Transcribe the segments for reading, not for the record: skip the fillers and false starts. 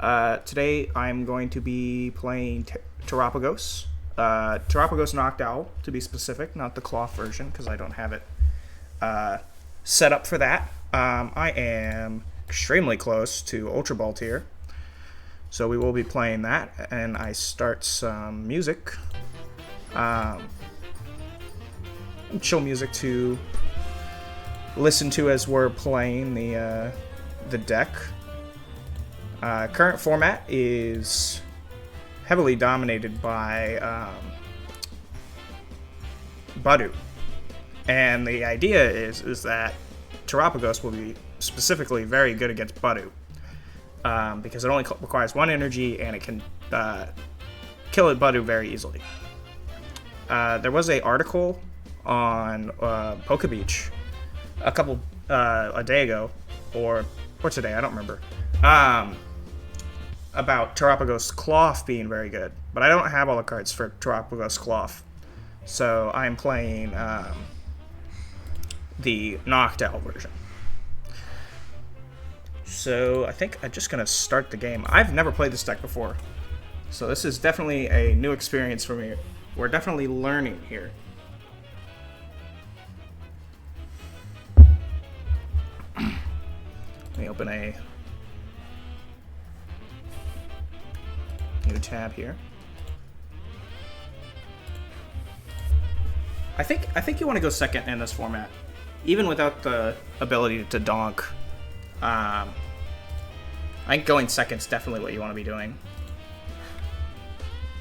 Today I'm going to be playing Terapagos. Terapagos Noctowl, to be specific, not the cloth version, because I don't have it set up for that. I am extremely close to Ultra Ball tier, so we will be playing that, and I start some music. Chill music to listen to as we're playing the deck. Current format is heavily dominated by Buddy, and the idea is that Terapagos will be specifically very good against Buddy, because it only requires one energy and it can kill a Buddy very easily. There was an article on PokeBeach a day ago, or today, I don't remember, about Terapagos Cloth being very good, but I don't have all the cards for Terapagos Cloth, so I'm playing the Noctowl version. So I think I'm just gonna start the game. I've never played this deck before, so this is definitely a new experience for me. We're definitely learning here. Let me open a new tab here. I think you want to go second in this format, even without the ability to donk. I think going second is definitely what you want to be doing.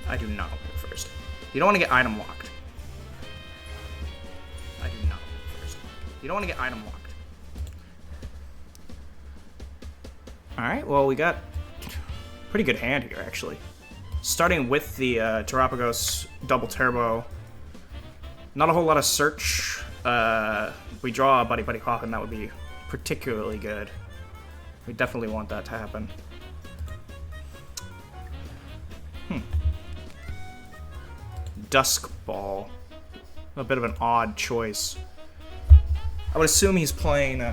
I do not want to go first. You don't want to get item locked. I do not want to go first. You don't want to get item locked. Alright, well, we got a pretty good hand here, actually. Starting with the Terapagos double turbo. Not a whole lot of search. We draw a Buddy-Buddy Poffin, that would be particularly good. We definitely want that to happen. Duskull. A bit of an odd choice. I would assume he's playing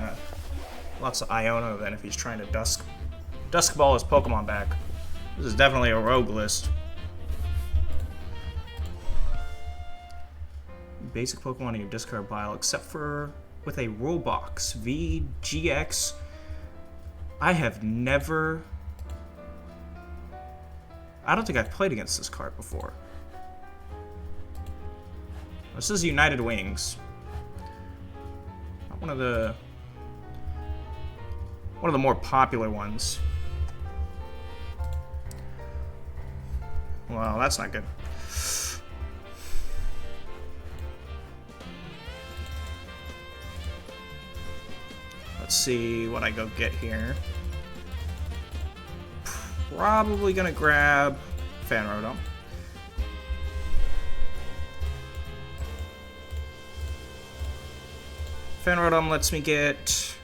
lots of Iono then if he's trying to Duskball his Pokemon back. This is definitely a rogue list. Basic Pokemon in your discard pile, except for with a Roblox VGX. I have never... I don't think I've played against this card before. This is United Wings. Not one of the more popular ones. Well, that's not good. Let's see what I go get here. Probably gonna grab Fan Rotom. Fan Rotom lets me get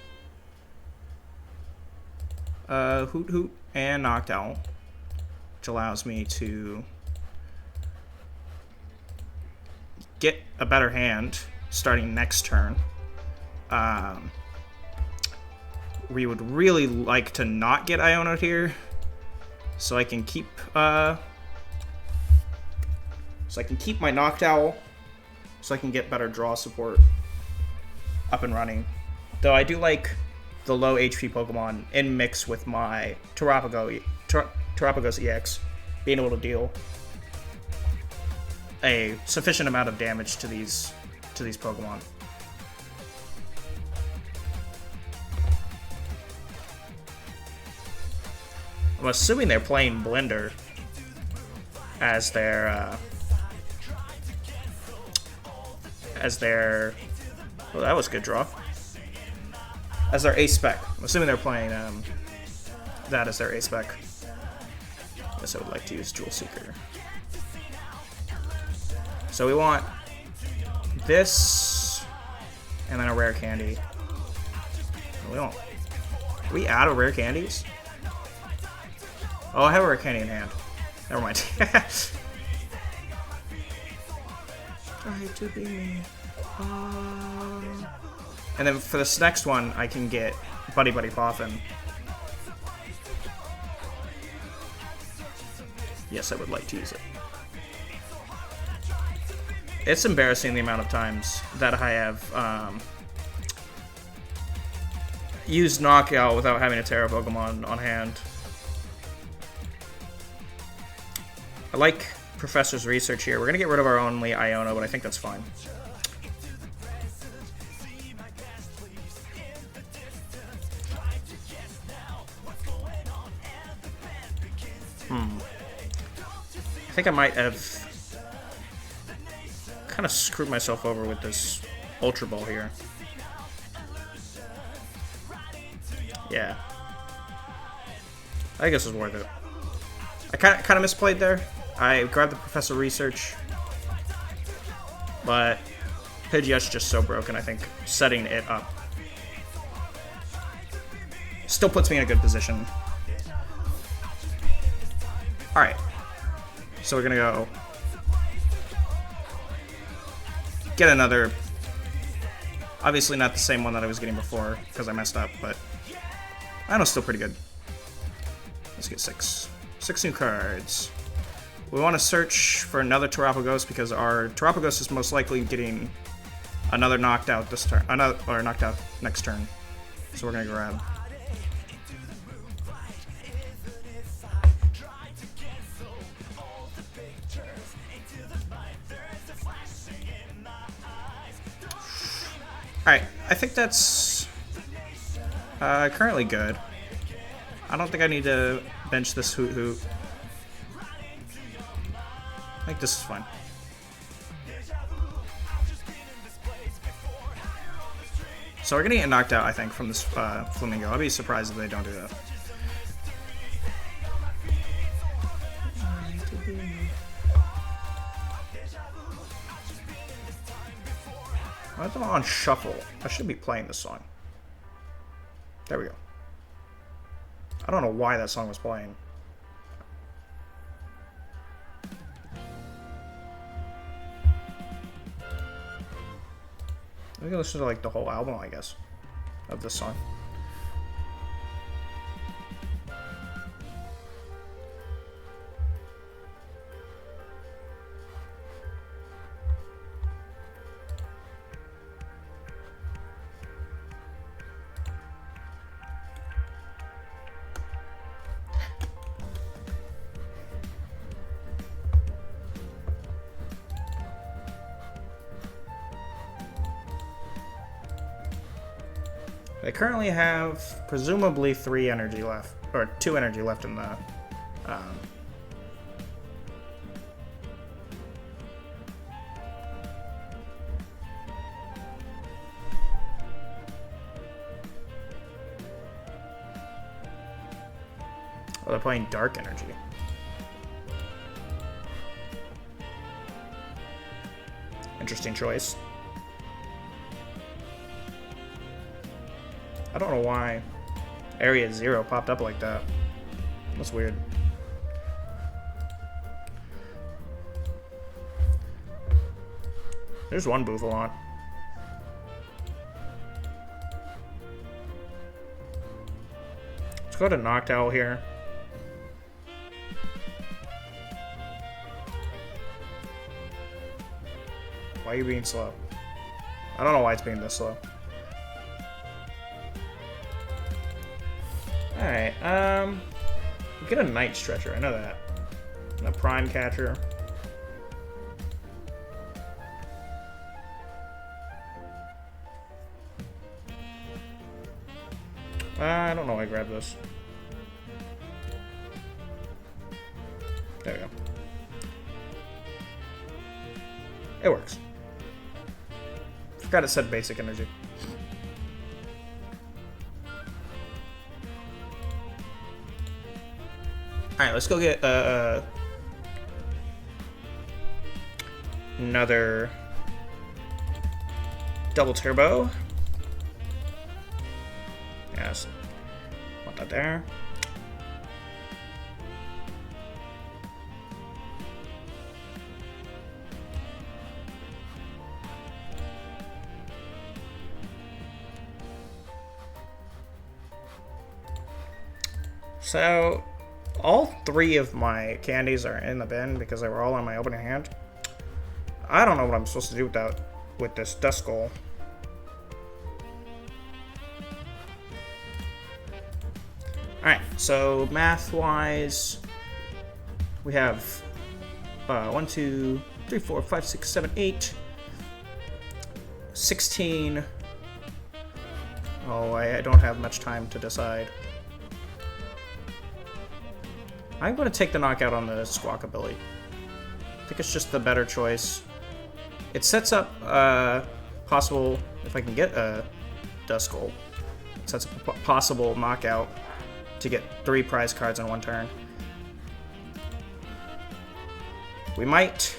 Hoothoot and Noctowl, which allows me to get a better hand starting next turn. We would really like to not get Iono here, so I can keep my Noctowl, so I can get better draw support up and running. Though I do like the low HP Pokemon in mix with my Terapagos EX being able to deal a sufficient amount of damage to these Pokemon. I'm assuming they're playing Blender as their oh, that was a good draw. As their ace spec. I'm assuming they're playing that as their ace spec. I guess I would like to use Jewel Seeker. So we want this and then a rare candy. We don't. Are we out of rare candies? Oh, I have a rare candy in hand. Never mind. Try to be me. And then for this next one, I can get Buddy-Buddy Poffin. yes, I would like to use it. It's embarrassing the amount of times that I have used Knockout without having a Terra Pokemon on hand. I like Professor's research here. We're going to get rid of our only Iono, but I think that's fine. I think I might have kind of screwed myself over with this Ultra Ball here. Yeah. I guess it's worth it. I kind of misplayed there. I grabbed the Professor Research, but Pidgeot's just so broken, I think setting it up still puts me in a good position. Alright. So we're gonna go get another, obviously not the same one that I was getting before because I messed up, but I know still pretty good. Let's get 6 new cards. We want to search for another Terapagos because our Terapagos is most likely getting another knocked out this turn, or knocked out next turn. So we're gonna grab. Alright, I think that's currently good. I don't think I need to bench this Hoothoot. I think this is fine. So we're gonna get knocked out, I think, from this Flamingo. I'll be surprised if they don't do that. I have them on shuffle. I should be playing this song. There we go. I don't know why that song was playing. We can listen to like the whole album, I guess, of this song. I currently have presumably 3 energy left, or 2 energy left in the oh, they're playing dark energy. Interesting choice. I don't know why Area 0 popped up like that. That's weird. There's one Bouffalant. Let's go to Noctowl here. Why are you being slow? I don't know why it's being this slow. Alright, we get a Night Stretcher, I know that. And a Prime Catcher. I don't know why I grabbed this. There we go. It works. Forgot it said basic energy. Alright, let's go get another double turbo. Yes. Want that there. So all 3 of my candies are in the bin because they were all on my opening hand. I don't know what I'm supposed to do with this Duskull. Alright, so math-wise, we have 1, 2, 3, 4, 5, 6, 7, 8, 16. Oh, I don't have much time to decide. I'm going to take the knockout on the Squawkabilly. I think it's just the better choice. It sets up possible, if I can get a Duskull, it sets up a possible knockout to get 3 prize cards in 1 turn. We might...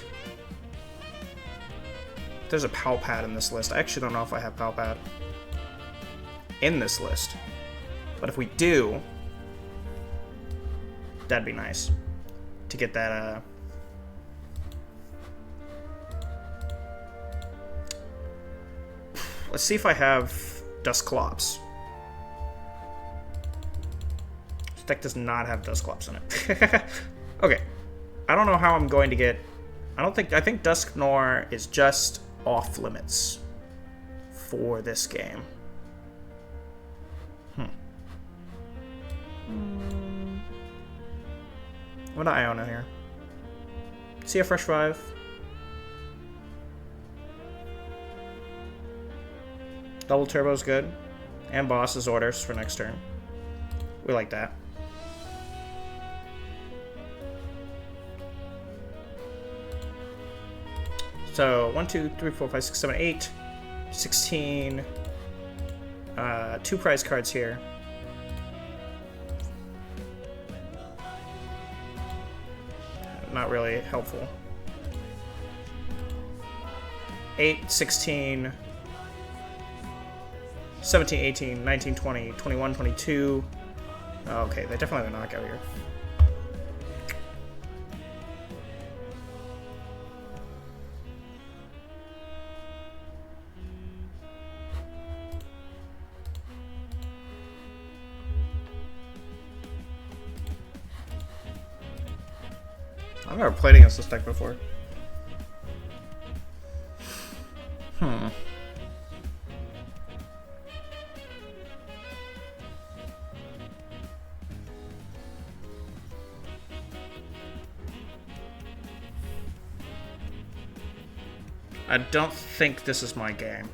There's a Pal Pad in this list. I actually don't know if I have Pal Pad in this list. But if we do, that'd be nice to get that let's see if I have Dusclops. This deck does not have Dusclops in it. Okay. I don't know how I'm going to get... I think Dusknoir is just off limits for this game. What do Iono here? See a fresh 5. Double Turbo's good. And Boss's orders for next turn. We like that. So 1, 2, 3, 4, 5, 6, 7, 8, 16. 2 prize cards here. Not really helpful. 8, 16, 17, 18, 19, 20, 21, 22. Oh, okay, they definitely have a knockout here. I've never played against this deck before. I don't think this is my game.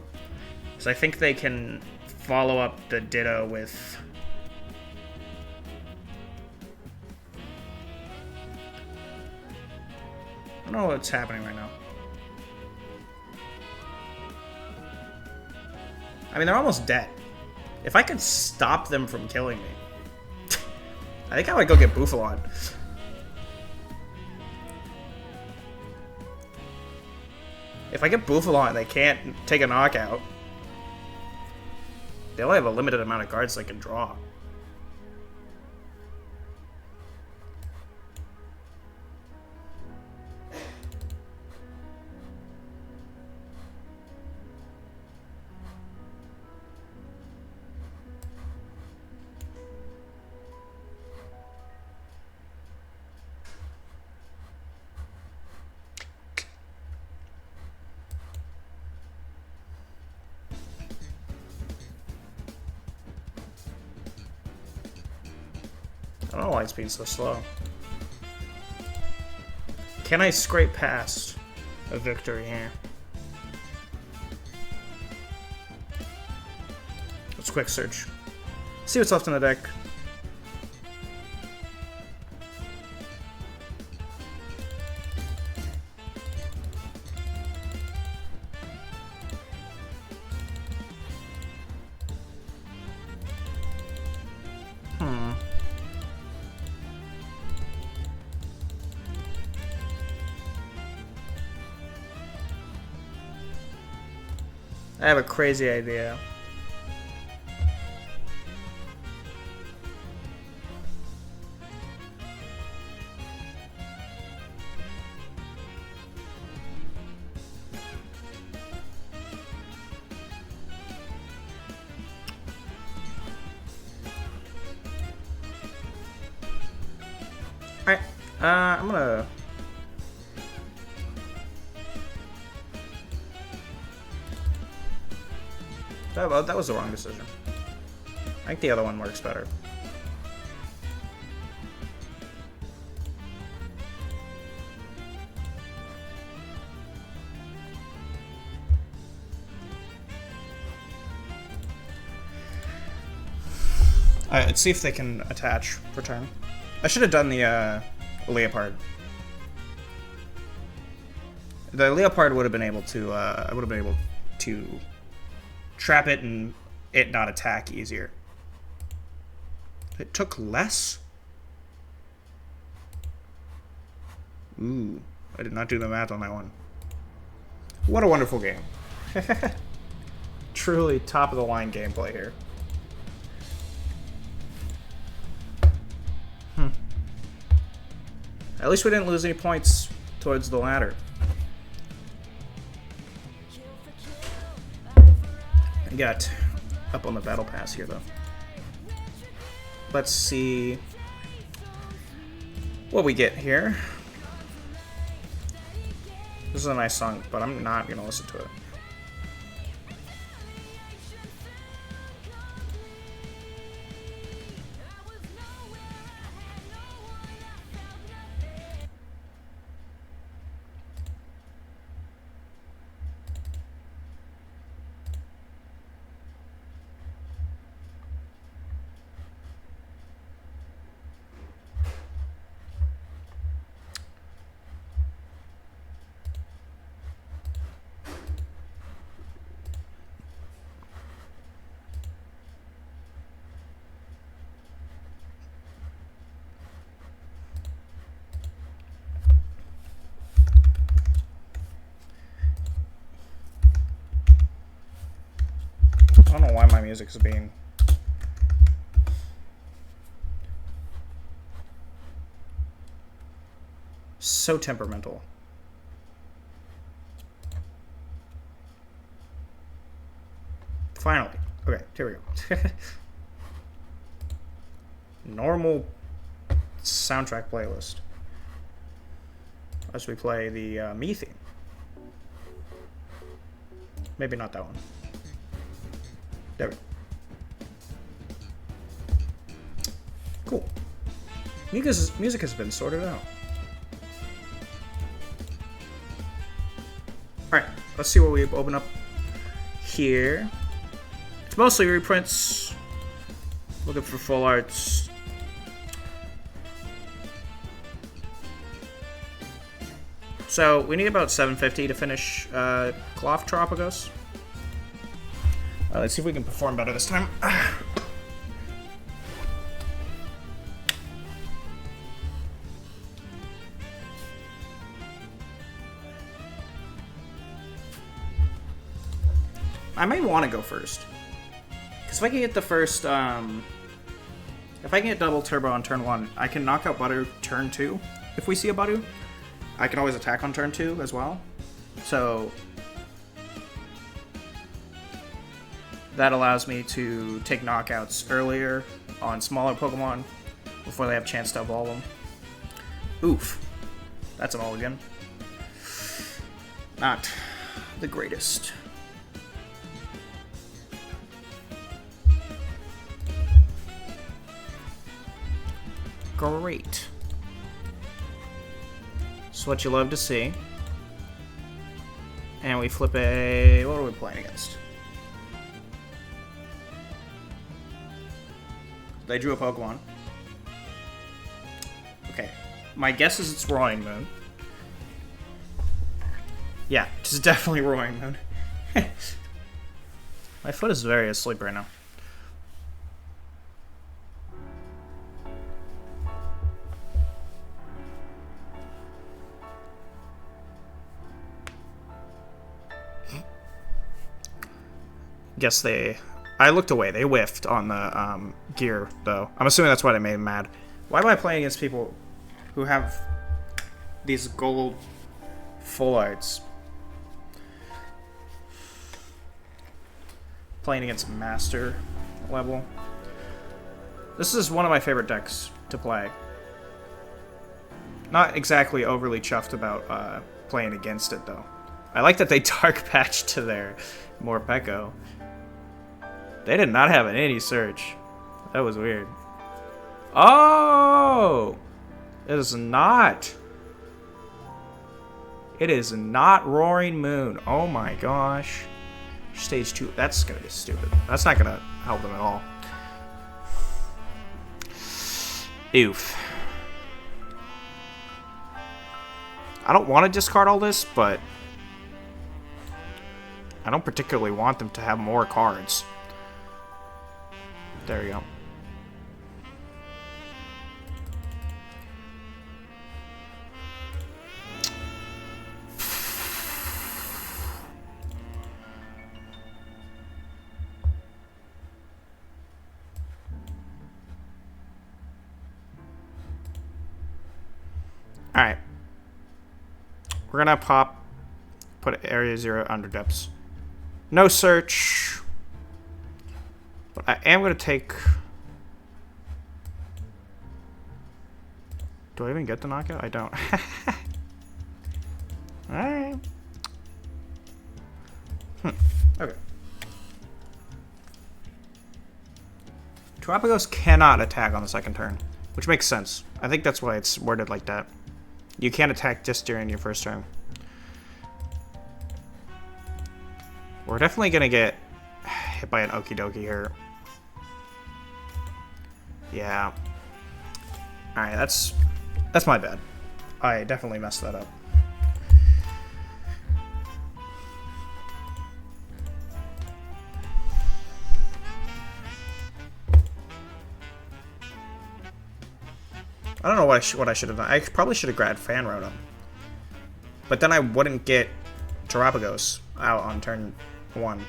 Because I think they can follow up the Ditto with... I don't know what's happening right now. I mean, they're almost dead. If I could stop them from killing me, I think I would go get Bouffalant. If I get Bouffalant and they can't take a knockout, they only have a limited amount of cards they can draw. I don't know why it's being so slow. Can I scrape past a victory here? Let's quick search. See what's left in the deck. I have a crazy idea. Alright, I'm gonna... That was the wrong decision. I think the other one works better. Alright, let's see if they can attach for turn. I should have done the Leopard. The Leopard would have been able to, I would have been able to trap it and it not attack easier. It took less? Ooh, I did not do the math on that one. What a wonderful game. Truly top of the line gameplay here. At least we didn't lose any points towards the ladder. I got up on the battle pass here, though. Let's see what we get here. This is a nice song, but I'm not going to listen to it. I don't know why my music is being so temperamental. Finally. Okay, here we go. Normal soundtrack playlist. As we play the Me theme. Maybe not that one. There we go. Cool. Music has been sorted out. Alright, let's see what we open up here. It's mostly reprints. Looking for full arts. So, we need about 750 to finish Cloth Terapagos. Let's see if we can perform better this time. I might want to go first. Because if I can get the first, if I can get double turbo on turn 1, I can knock out Butter turn 2. If we see a Butter, I can always attack on turn 2 as well. So that allows me to take knockouts earlier on smaller Pokemon before they have a chance to evolve them. Oof. That's a mulligan. Not the greatest. Great. That's what you love to see. And we flip a... what are we playing against? They drew a Pokemon. Okay. My guess is it's Roaring Moon. Yeah, it's definitely Roaring Moon. My foot is very asleep right now. Guess they... I looked away. They whiffed on the gear, though. I'm assuming that's why they made him mad. Why am I playing against people who have these gold full arts? Playing against master level. This is one of my favorite decks to play. Not exactly overly chuffed about playing against it, though. I like that they dark patched to their Morpeko. They did not have any surge. That was weird. Oh! It is not. It is not Roaring Moon. Oh my gosh. Stage 2. That's going to be stupid. That's not going to help them at all. Oof. I don't want to discard all this, but I don't particularly want them to have more cards. There you go. Alright. We're gonna put Area 0 Underdepths. No search. But I am gonna take... Do I even get the knockout? I don't. Alright. Okay. Terapagos cannot attack on the second turn, which makes sense. I think that's why it's worded like that. You can't attack just during your first turn. We're definitely gonna get hit by an Okie Dokie here. Yeah. Alright, that's my bad. I definitely messed that up. I don't know what I should have done. I probably should have grabbed Fan Rotom. But then I wouldn't get Terapagos out on turn 1.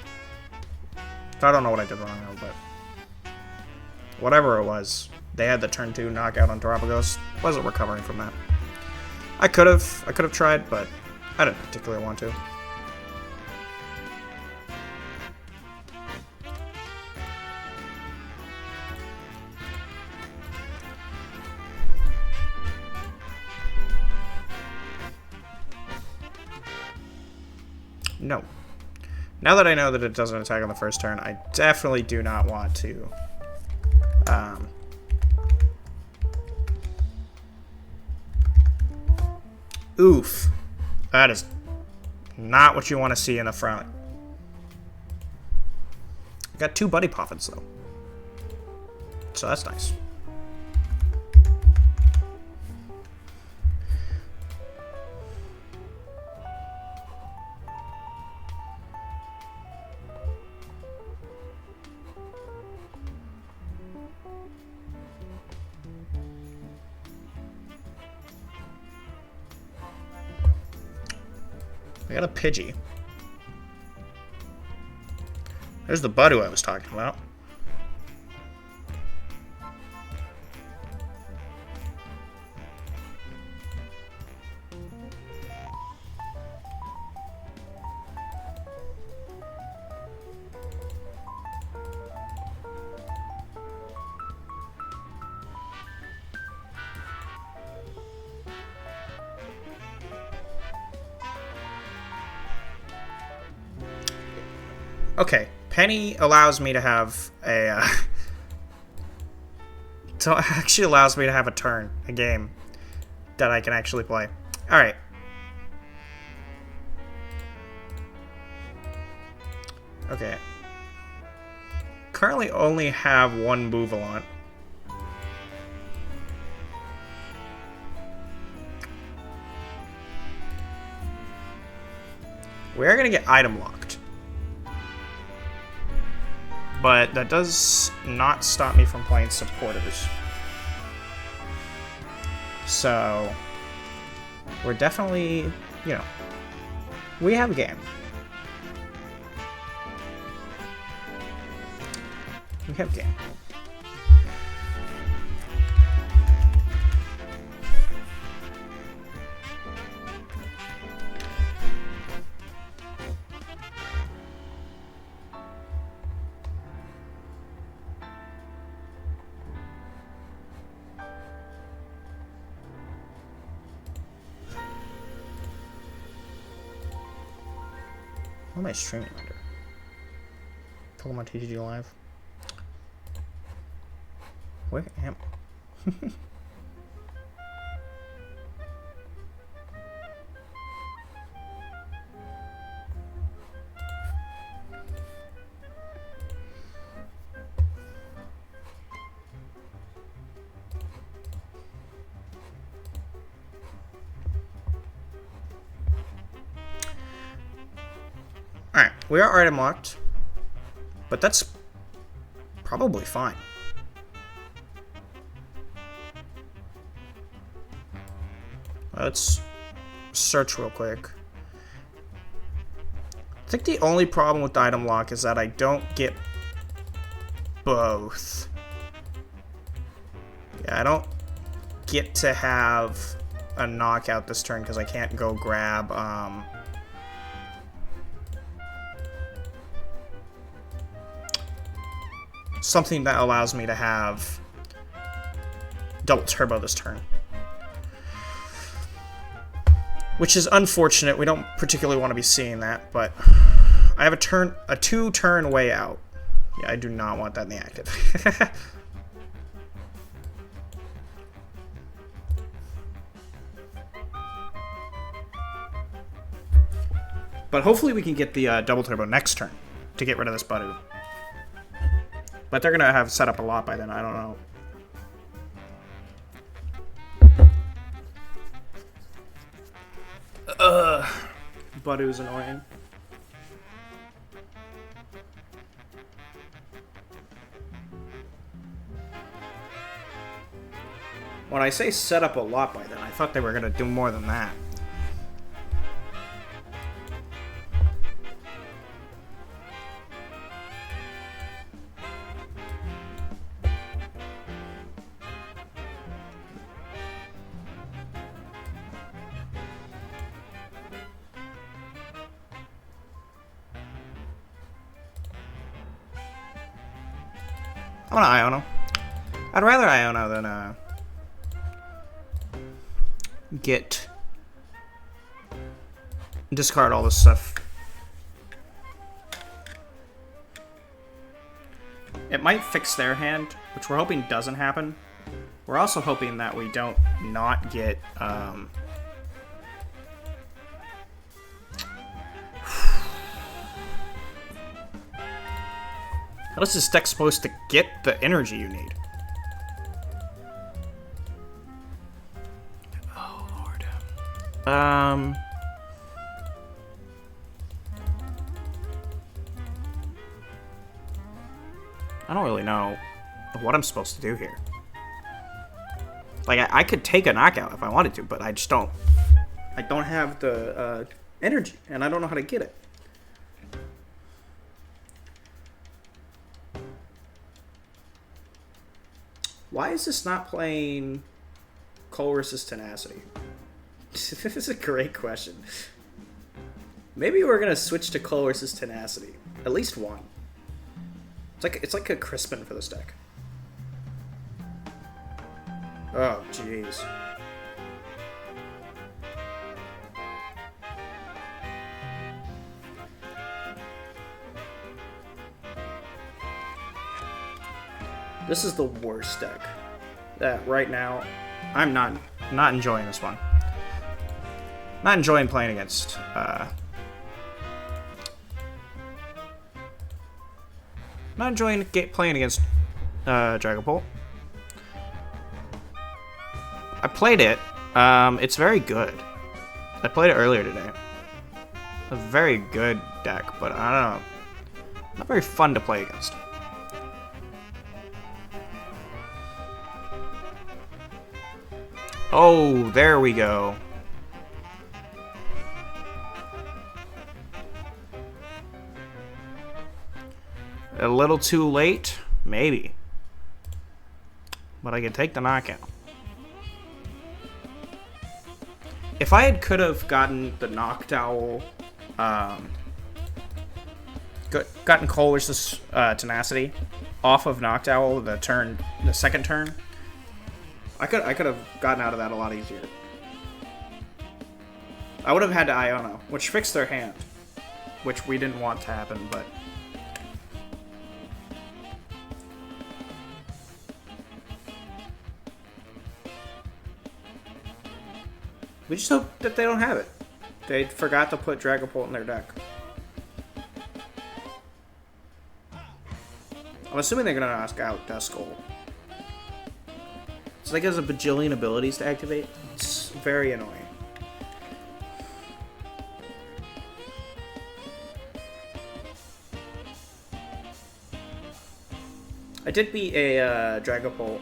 So I don't know what I did wrong though, but whatever it was, they had the turn 2 knockout on Terapagos. Wasn't recovering from that. I could have tried, but I didn't particularly want to. No. Now that I know that it doesn't attack on the first turn, I definitely do not want to oof. That is not what you want to see in the front. I got 2 Buddy Poffins though. So that's nice. I got a Pidgey. There's the Buddy I was talking about. Okay, Penny allows me to have a, so it actually allows me to have a turn, a game, that I can actually play. Alright. Okay. Currently only have 1 Bouffalant. We're gonna get item locked. But that does not stop me from playing supporters. So, we're definitely, you know, we have a game. We have a game. What am I streaming under? Pokemon TCG Live. Where am I? Alright, we are item locked, but that's probably fine. Let's search real quick. I think the only problem with the item lock is that I don't get both. Yeah, I don't get to have a knockout this turn because I can't go grab something that allows me to have double turbo this turn. Which is unfortunate. We don't particularly want to be seeing that, but I have a 2-turn way out. Yeah, I do not want that in the active. But hopefully we can get the double turbo next turn to get rid of this Buddy. But they're gonna have set up a lot by then. I don't know. Buddy's annoying. When I say set up a lot by then, I thought they were gonna do more than that. I want an Iono. I'd rather Iono than discard all this stuff. It might fix their hand, which we're hoping doesn't happen. We're also hoping that we don't not get how is this deck supposed to get the energy you need? Oh, Lord. I don't really know what I'm supposed to do here. Like, I could take a knockout if I wanted to, but I just don't. I don't have the energy, and I don't know how to get it. Why is this not playing Colress's Tenacity? This is a great question. Maybe we're gonna switch to Colress's Tenacity. At least one. It's like a Crispin for this deck. Oh, jeez. This is the worst deck. That right now, I'm not enjoying this one. Not enjoying playing against. Not enjoying playing against Dragapult. I played it. It's very good. I played it earlier today. A very good deck, but I don't know. Not very fun to play against. Oh, there we go. A little too late? Maybe. But I can take the knockout. If I could have gotten the Noctowl, gotten Colress's Tenacity off of Noctowl the second turn, I could have gotten out of that a lot easier. I would have had to Iono, which fixed their hand. which we didn't want to happen, but... we just hope that they don't have it. They forgot to put Dragapult in their deck. I'm assuming they're going to knock out Duskull. It's like it has a bajillion abilities to activate. It's very annoying. I did beat a Dragapult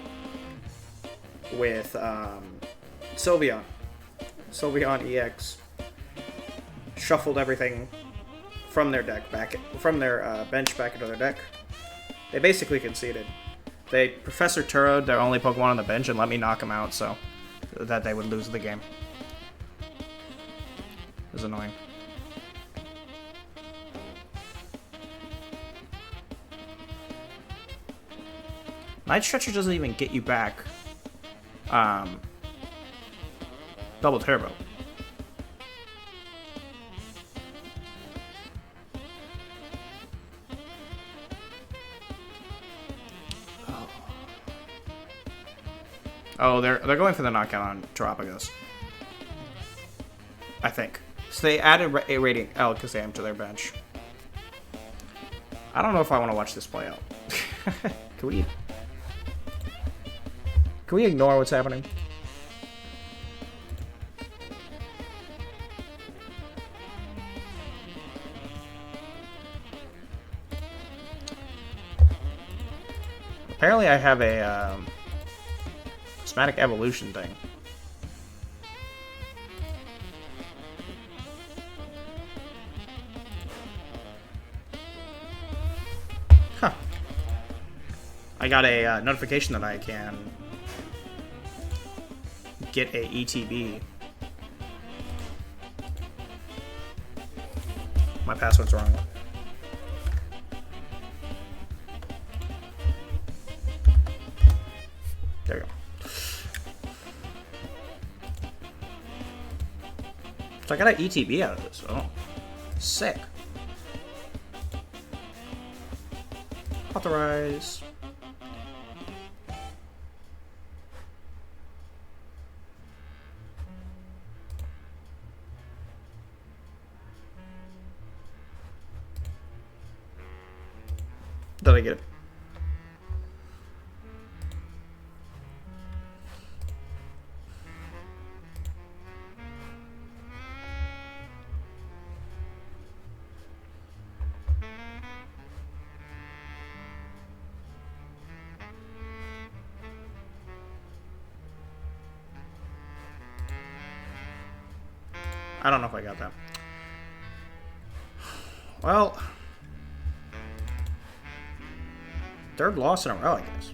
with Sylveon. Sylveon EX. Shuffled everything from their deck back, from their bench back into their deck. They basically conceded. They Professor Turo, their only Pokemon on the bench, and let me knock them out so that they would lose the game. It was annoying. Night Stretcher doesn't even get you back double turbo. Oh, they're going for the knockout on Terapagos. I think. So they added a rating L because they emptied their bench. I don't know if I want to watch this play out. Can we ignore what's happening? Apparently I have a Somatic Evolution thing. Huh. I got a notification that I can get a ETB. My password's wrong. There you go. So I got an ETB out of this. Oh, sick. Authorize. Did I get it? I don't know if I got that. Well, third loss in a row, I guess.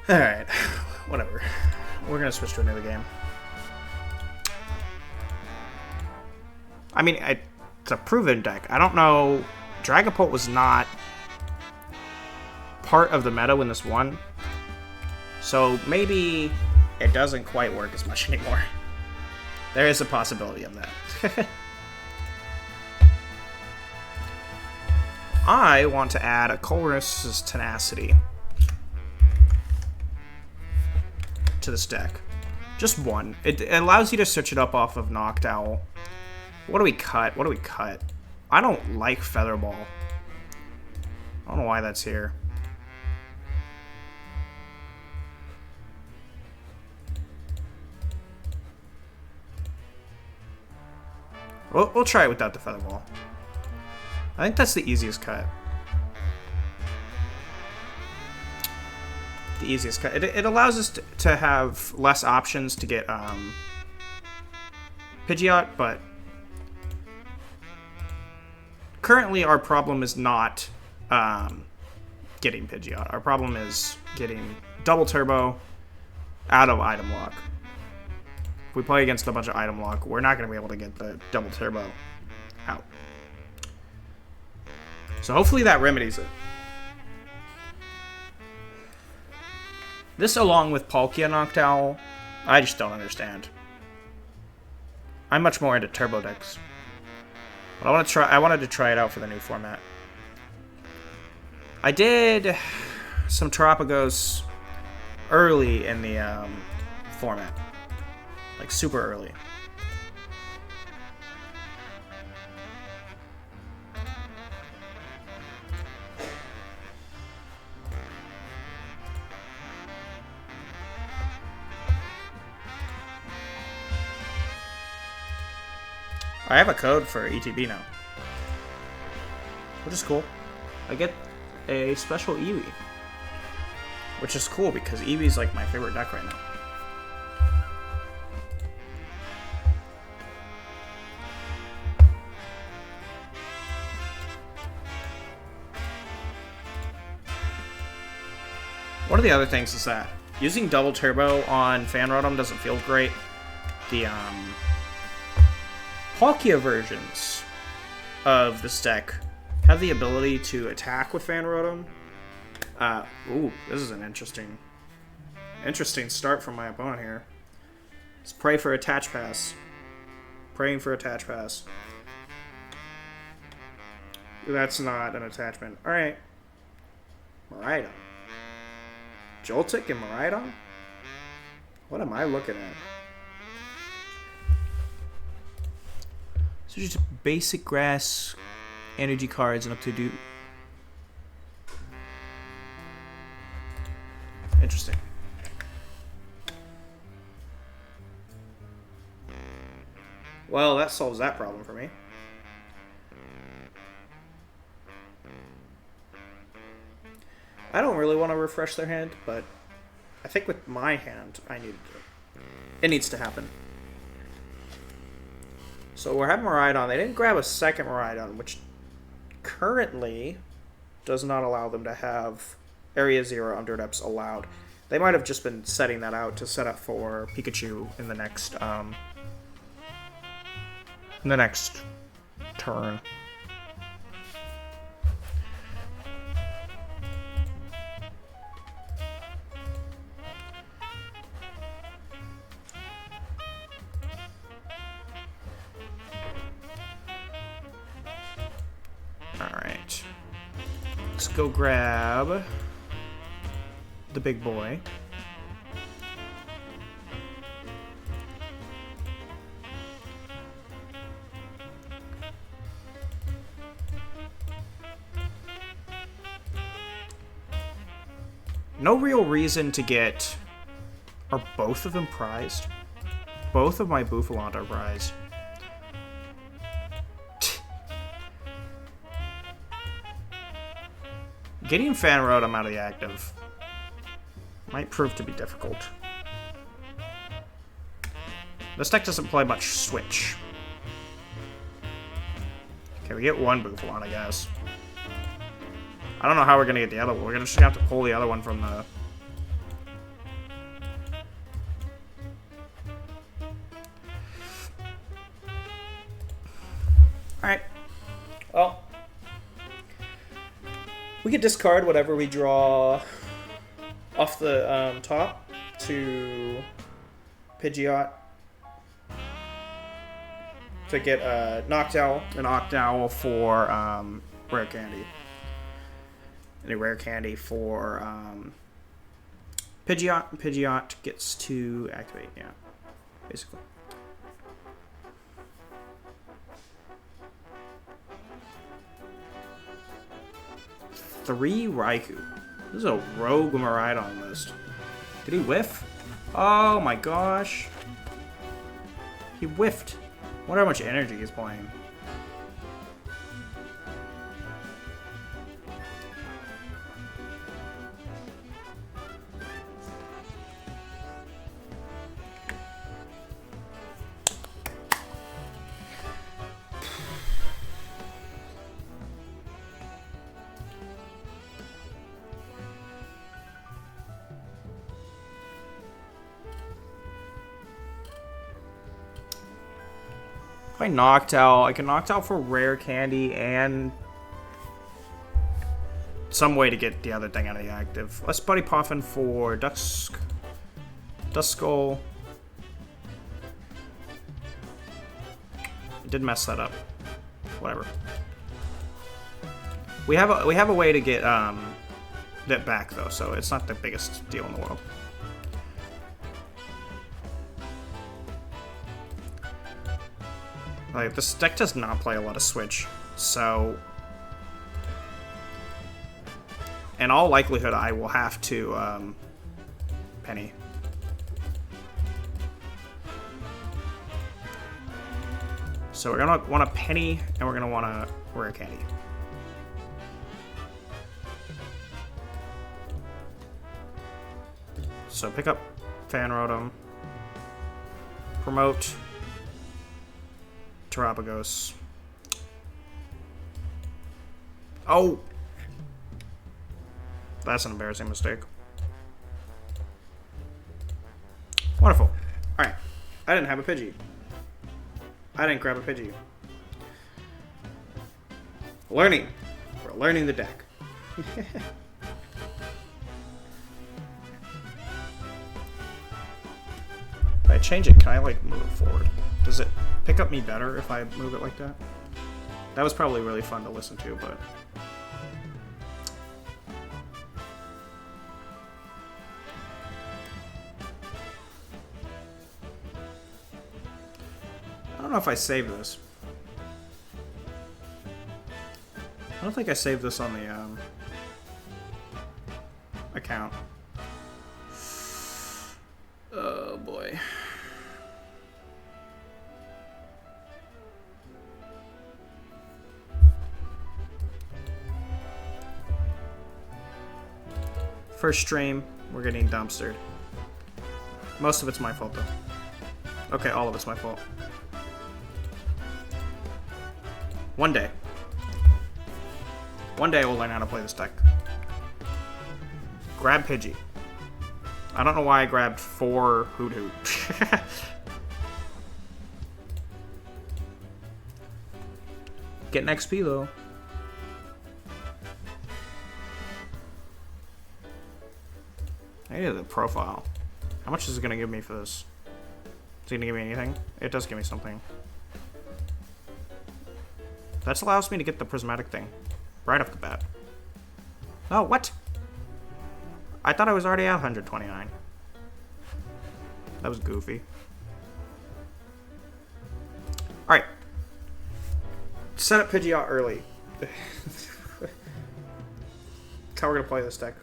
Alright, whatever. We're gonna switch to another game. I mean, it's a proven deck. I don't know. Dragapult was not part of the meta when this won. So maybe it doesn't quite work as much anymore. There is a possibility of that. I want to add a Colress's Tenacity to this deck. Just one. It allows you to switch it up off of Noctowl. What do we cut? What do we cut? I don't like Featherball. I don't know why that's here. We'll try it without the Featherball. I think that's the easiest cut. The easiest cut. It allows us to have less options to get Pidgeot, but currently our problem is not getting Pidgeot. Our problem is getting Double Turbo out of item lock. If we play against a bunch of item lock, we're not going to be able to get the Double Turbo out. So hopefully that remedies it. This, along with Palkia Noctowl, I just don't understand. I'm much more into Turbo decks. But I wanted to try it out for the new format. I did some Terapagos early in the format. Like super early. I have a code for ETB now, which is cool. I get a special Eevee, which is cool because Eevee's like my favorite deck right now. One of the other things is that using Double Turbo on Fan Rotom doesn't feel great. The Palkia versions of this deck have the ability to attack with Fan Rotom. Ooh, this is an interesting start from my opponent here. Let's pray for Attach Pass. Praying for Attach Pass. That's not an attachment. Alright. Miraidon. Joltik and Miraidon? What am I looking at? So just basic grass energy cards and up to do. Interesting. Well, that solves that problem for me. I don't really want to refresh their hand, but I think with my hand, it needs to happen. So we're having Miraidon. They didn't grab a second Miraidon, which currently does not allow them to have Area 0 Underdepths allowed. They might have just been setting that out to set up for Pikachu in the next turn. Alright. Let's go grab the big boy. No real reason to get... Are both of them prized? Both of my Bouffalant are prized. Getting Fan Rotom out of the active might prove to be difficult. This deck doesn't play much Switch. Okay, we get one Bouffalant, I guess. I don't know how we're gonna get the other one. We're just gonna have to pull the other one from the... Alright. Well... We could discard whatever we draw off the top to Pidgeot to get an Noctowl for Rare Candy. And a Rare Candy for Pidgeot. Pidgeot gets to activate, yeah, basically. Three Raikou. This is a rogue Miraidon list. Did he whiff? Oh my gosh. He whiffed. Wonder how much energy he's playing. play Noctowl. I can Noctowl for Rare Candy and some way to get the other thing out of the active. Let's Buddy Poffin for Duskull. Did mess that up. Whatever. We have a way to get that back though, so it's not the biggest deal in the world. Like, this deck does not play a lot of Switch, so in all likelihood I will have to Penny. So we're gonna want a Penny and we're gonna want a Rare Candy. So pick up Fan Rotom, promote Terapagos. Oh! That's an embarrassing mistake. Wonderful. Alright. I didn't have a Pidgey. I didn't grab a Pidgey. Learning. We're learning the deck. If I change it, can I, like, move it forward? Does it pick up me better if I move it like that? That was probably really fun to listen to, but I don't know if I saved this. I don't think I saved this on the account. Oh boy. First stream, we're getting dumpstered. Most of it's my fault though. Okay, all of it's my fault. One day. One day we'll learn how to play this deck. Grab Pidgey. I don't know why I grabbed 4 Hoothoot. Get an XP though. I need the profile. How much is it gonna give me for this? Is it gonna give me anything? It does give me something. That allows me to get the prismatic thing right off the bat. Oh, what? I thought I was already at 129. That was goofy. Alright. Set up Pidgeot early. That's how we're gonna play this deck.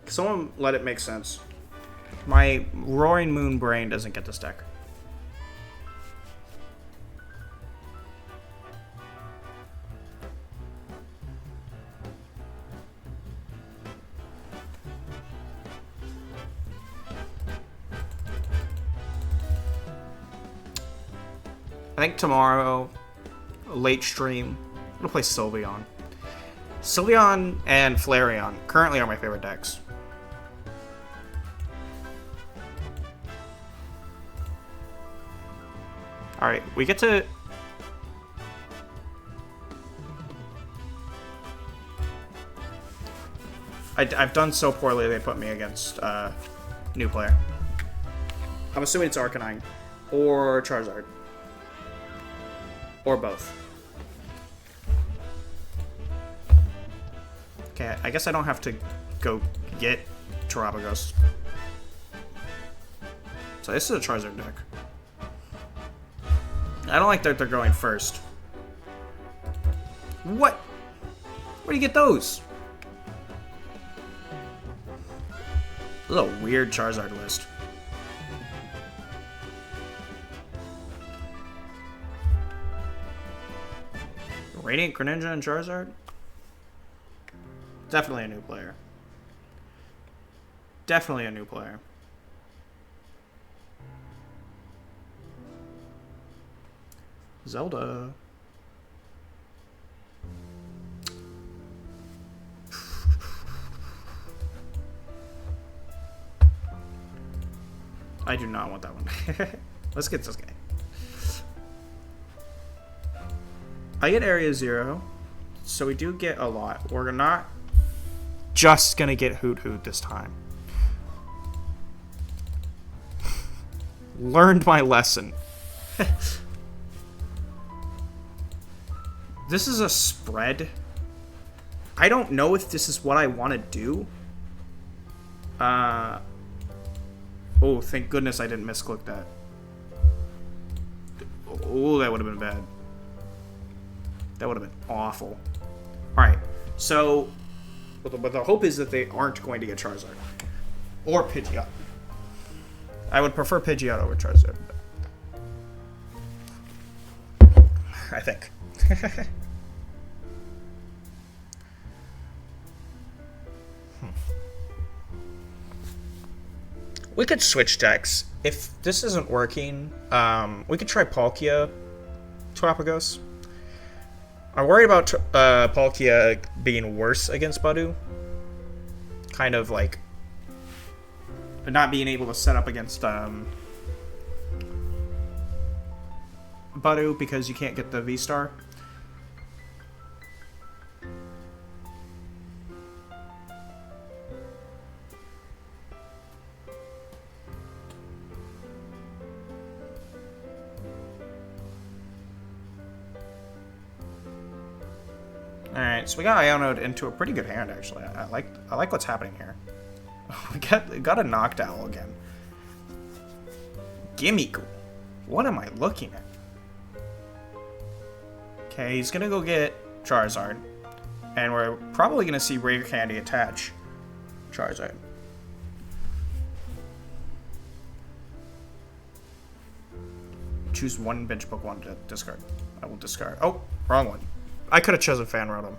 Someone let it make sense. My Roaring Moon brain doesn't get this deck. I think tomorrow, late stream, I'm gonna play Sylveon. Sylveon and Flareon currently are my favorite decks. Alright, we get to... I've done so poorly they put me against new player. I'm assuming it's Arcanine or Charizard. Or both. Okay, I guess I don't have to go get Terapagos. So this is a Charizard deck. I don't like that they're going first. What? Where do you get those? This is a weird Charizard list. Radiant Greninja and Charizard? Definitely a new player. Definitely a new player. Zelda. I do not want that one. Let's get this guy. I get Area 0, so we do get a lot. We're not just gonna get Hoothoot this time. Learned my lesson. This is a spread. I don't know if this is what I want to do. Oh, thank goodness I didn't misclick that. Oh, that would have been bad. That would have been awful. Alright, so... But the hope is that they aren't going to get Charizard. Or Pidgeot. I would prefer Pidgeot over Charizard. I think. We could switch decks. If this isn't working, we could try Palkia Terapagos. I'm worried about Palkia being worse against Budu. Kind of like not being able to set up against Budu because you can't get the V-Star. Alright, so we got Iono'd into a pretty good hand, actually. I like what's happening here. We got a Noctowl again. Gimme. What am I looking at? Okay, he's gonna go get Charizard. And we're probably gonna see Rare Candy attach Charizard. Choose one bench Pokemon to discard. I will discard. Oh, wrong one. I could have chosen Fan Rotom.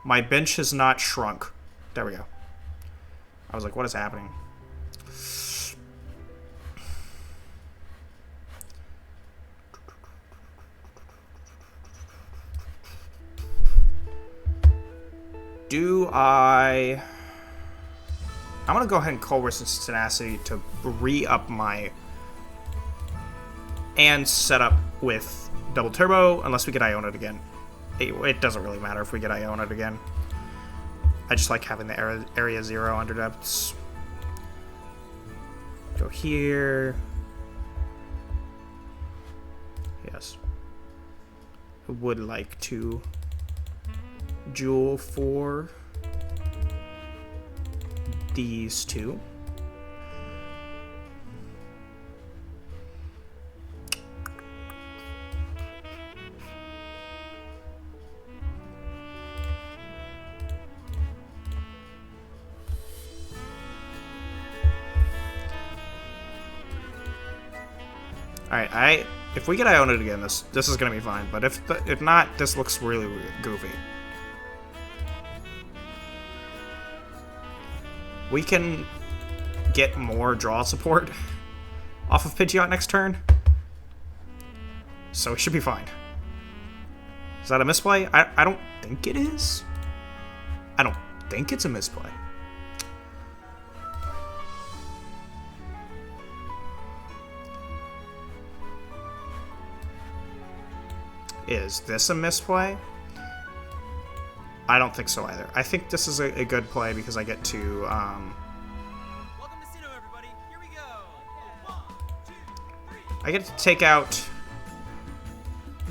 My bench has not shrunk. There we go. I was like, what is happening? I'm gonna go ahead and Colress and Tenacity to re-up my and set up with double turbo unless we get Iono'd again. It doesn't really matter if we get Iono'd again. I just like having the area 0 Underdepths. Go here. Yes. I would like to duel for these two. Alright, if we get Iono'd again, this is gonna be fine. But if not, this looks really goofy. We can get more draw support off of Pidgeot next turn, so it should be fine. Is that a misplay? I don't think it is. I don't think it's a misplay. Is this a misplay? I don't think so either. I think this is a good play because I get to Welcome to Sinnoh, everybody. Here we go. 1, 2, 3. I get to take out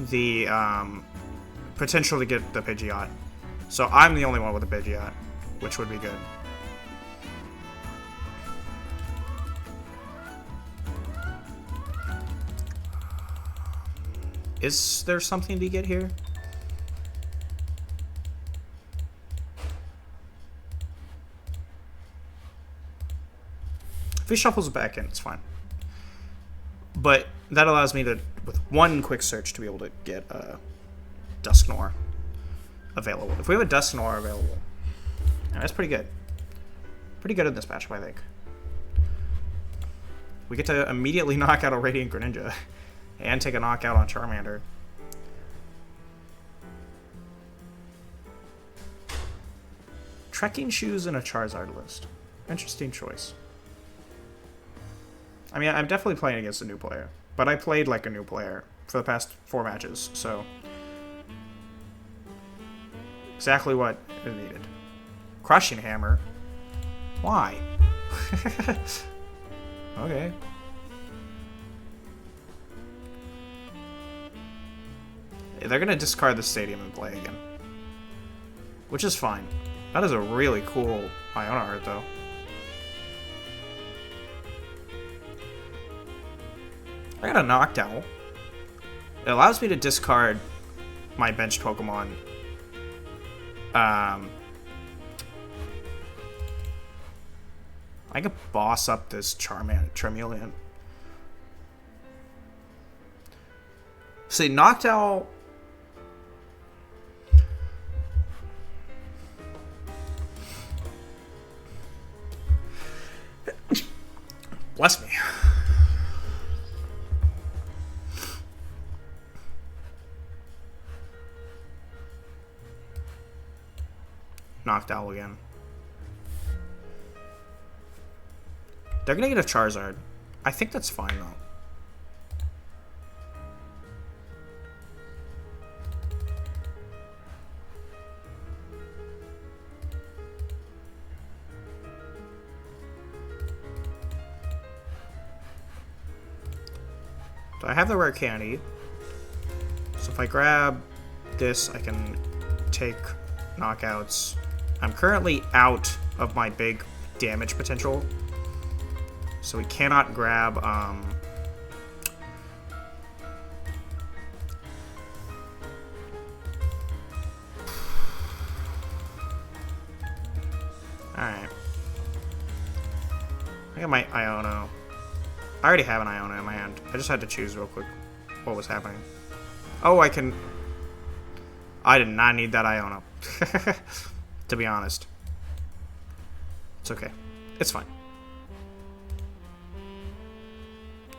the potential to get the Pidgeot. So I'm the only one with a Pidgeot, which would be good. Is there something to get here? If he shuffles it back in, it's fine. But that allows me to, with one quick search, to be able to get Dusknoir available. If we have a Dusknoir available, that's pretty good. Pretty good in this matchup, I think. We get to immediately knock out a Radiant Greninja and take a knockout on Charmander. Trekking shoes and a Charizard list. Interesting choice. I mean, I'm definitely playing against a new player, but I played like a new player for the past 4 matches, so exactly what is needed. Crushing Hammer? Why? Okay. They're gonna discard the stadium and play again, which is fine. That is a really cool Iono art, though. I got a Noctowl. It allows me to discard my benched Pokemon. I could boss up this Charmeleon. See, Noctowl... Bless me. Noctowl again. They're gonna get a Charizard. I think that's fine though. So I have the Rare Candy. So if I grab this, I can take knockouts. I'm currently out of my big damage potential, so we cannot grab alright. I got my Iono. I already have an Iono in my hand. I just had to choose real quick what was happening. Oh, I can... I did not need that Iono. To be honest. It's okay. It's fine.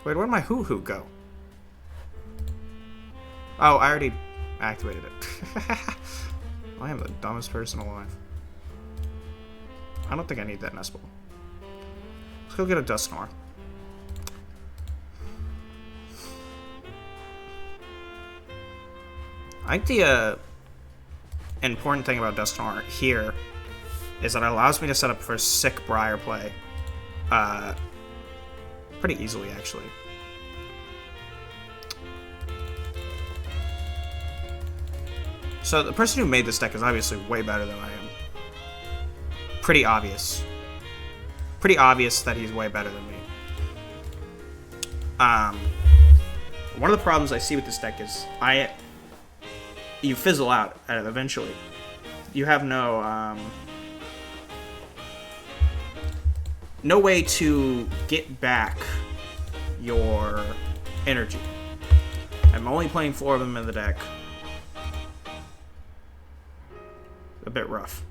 Wait, where'd my Hoothoot go? Oh, I already activated it. I am the dumbest person alive. I don't think I need that Nest Ball. Let's go get a Dusknoir. I think the important thing about Dusknoir here is that it allows me to set up for sick Briar play pretty easily, actually. So the person who made this deck is obviously way better than I am. Pretty obvious. Pretty obvious that he's way better than me. One of the problems I see with this deck is you fizzle out eventually. You have no way to get back your energy. I'm only playing 4 of them in the deck. A bit rough.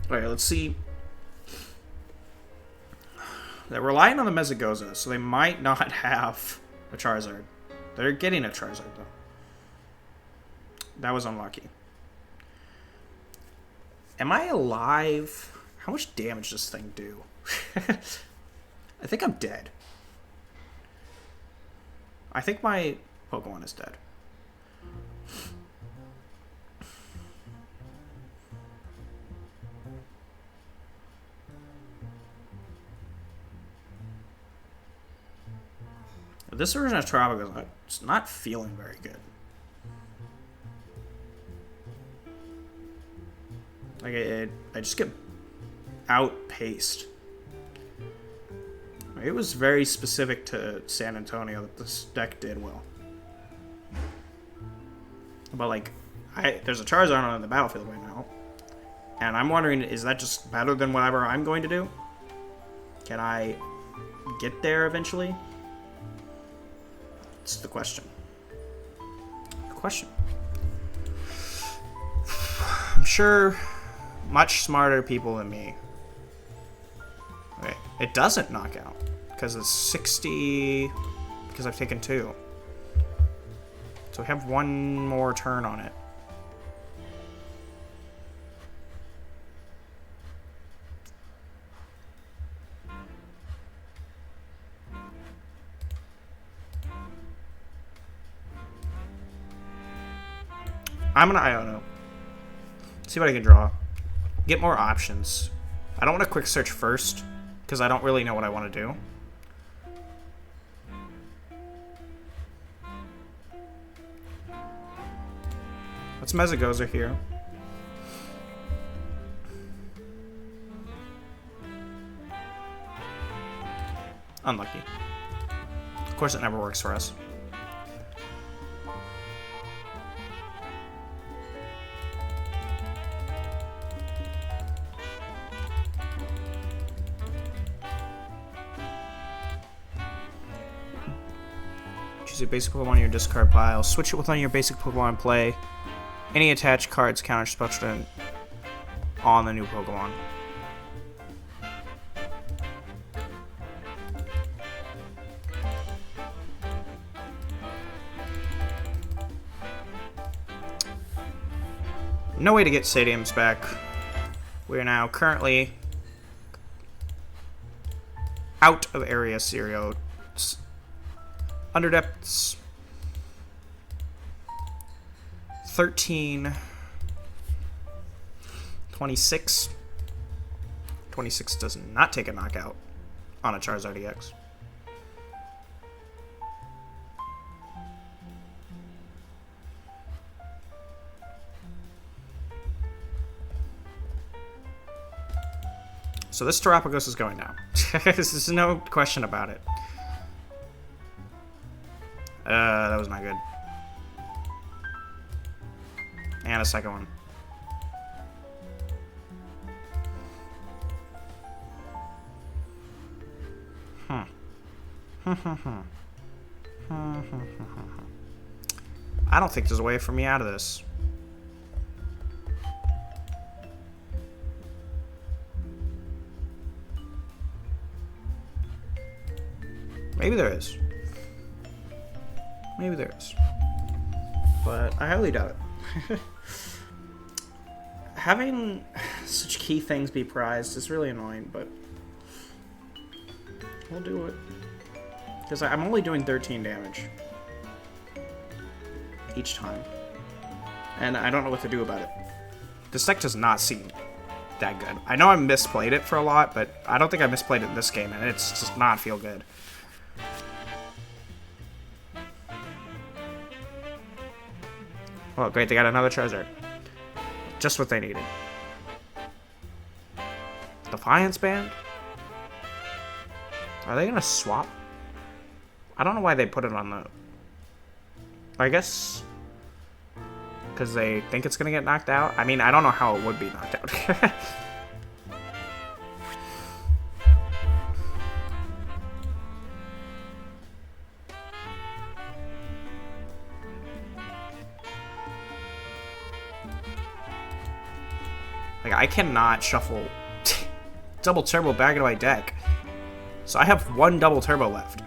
Alright, let's see. They're relying on the Mesagoza, so they might not have a Charizard. They're getting a Charizard, though. That was unlucky. Am I alive? How much damage does this thing do? I think I'm dead. I think my Pokemon is dead. This version of Terapagos is not feeling very good. Like, I just get outpaced. It was very specific to San Antonio that this deck did well. But, like, there's a Charizard on the battlefield right now. And I'm wondering, is that just better than whatever I'm going to do? Can I get there eventually? It's the question. The question. I'm sure much smarter people than me. Okay, it doesn't knock out because it's 60 because I've taken 2. So we have 1 more turn on it. I'm gonna Iono. See what I can draw. Get more options. I don't want to quick search first, because I don't really know what I want to do. Let's Mesagoza here. Unlucky. Of course it never works for us. Choose a basic Pokemon in your discard pile. Switch it with one of your basic Pokemon in play. Any attached cards counter spell strength on the new Pokemon. No way to get stadiums back. We are now currently out of area Cereal. Underdepths. 13. 26. 26 does not take a knockout on a Charizard EX. So this Terapagos is going down. There's no question about it. That was not good. And a second one. I don't think there's a way for me out of this. Maybe there is. Maybe there is. But I highly doubt it. Having such key things be prized is really annoying, but we'll do it. Because I'm only doing 13 damage each time. And I don't know what to do about it. This deck does not seem that good. I know I misplayed it for a lot, but I don't think I misplayed it in this game, and it does not feel good. Well, great, they got another Charizard. Just what they needed. Defiance Band? Are they gonna swap? I don't know why they put it on the... I guess... because they think it's gonna get knocked out? I mean, I don't know how it would be knocked out. Like, I cannot shuffle double turbo back into my deck. So I have one double turbo left.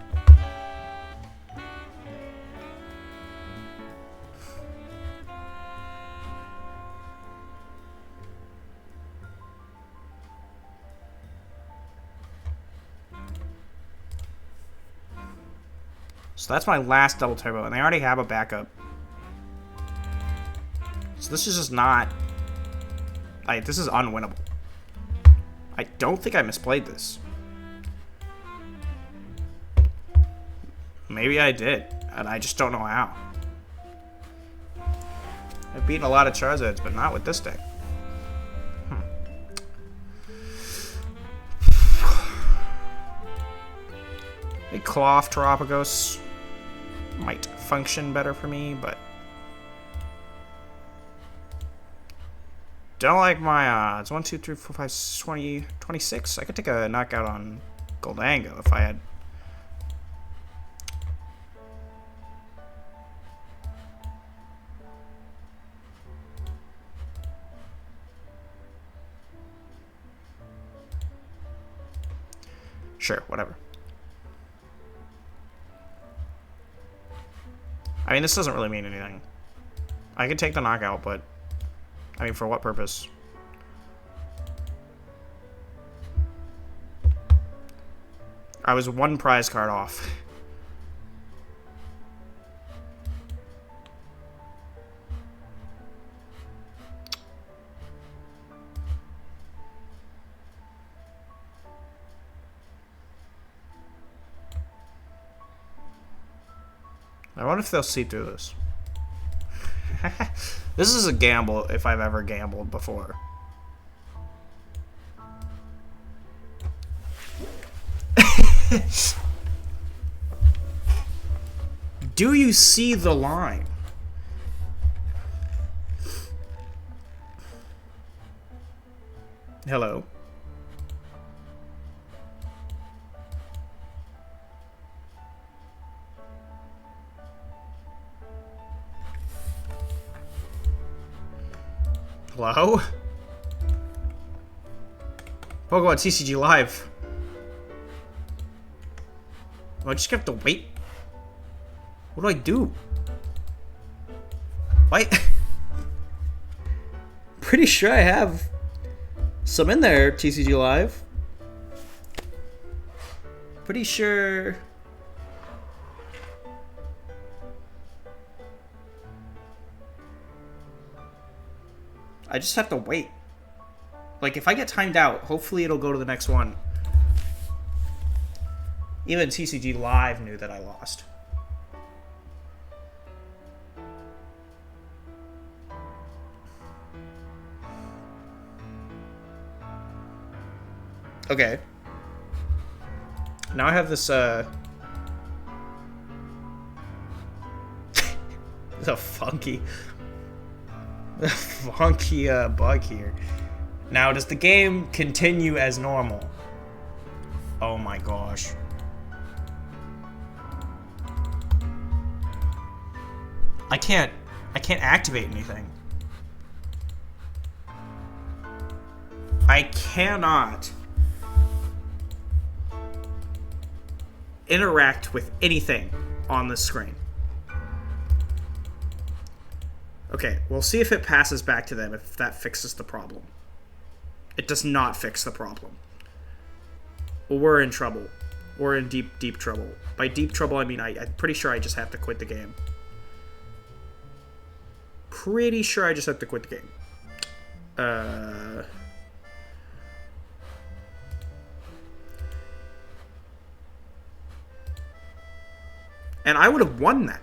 So that's my last double turbo, and they already have a backup. So this is just not... Like, this is unwinnable. I don't think I misplayed this. Maybe I did, and I just don't know how. I've beaten a lot of Charizards, but not with this deck. A Cloth Terapagos might function better for me, but don't like my odds. 1, 2, 3, 4, 5, 20, 26. I could take a knockout on Goldango if I had. Sure, whatever. I mean, this doesn't really mean anything. I could take the knockout, but I mean, for what purpose? I was one prize card off. I wonder if they'll see through this. This is a gamble if I've ever gambled before. Do you see the line? Hello. Hello? Pokemon TCG Live. I just have to wait. What do I do? What? Pretty sure I have some in there, TCG Live. Pretty sure. I just have to wait. Like, if I get timed out, hopefully it'll go to the next one. Even TCG Live knew that I lost. Okay. Now I have this, the funky bug here. Now, does the game continue as normal? Oh my gosh. I can't activate anything. I cannot interact with anything on the screen. Okay, we'll see if it passes back to them, if that fixes the problem. It does not fix the problem. Well, we're in trouble. We're in deep, deep trouble. By deep trouble, I mean I'm pretty sure I just have to quit the game. Pretty sure I just have to quit the game. And I would have won that.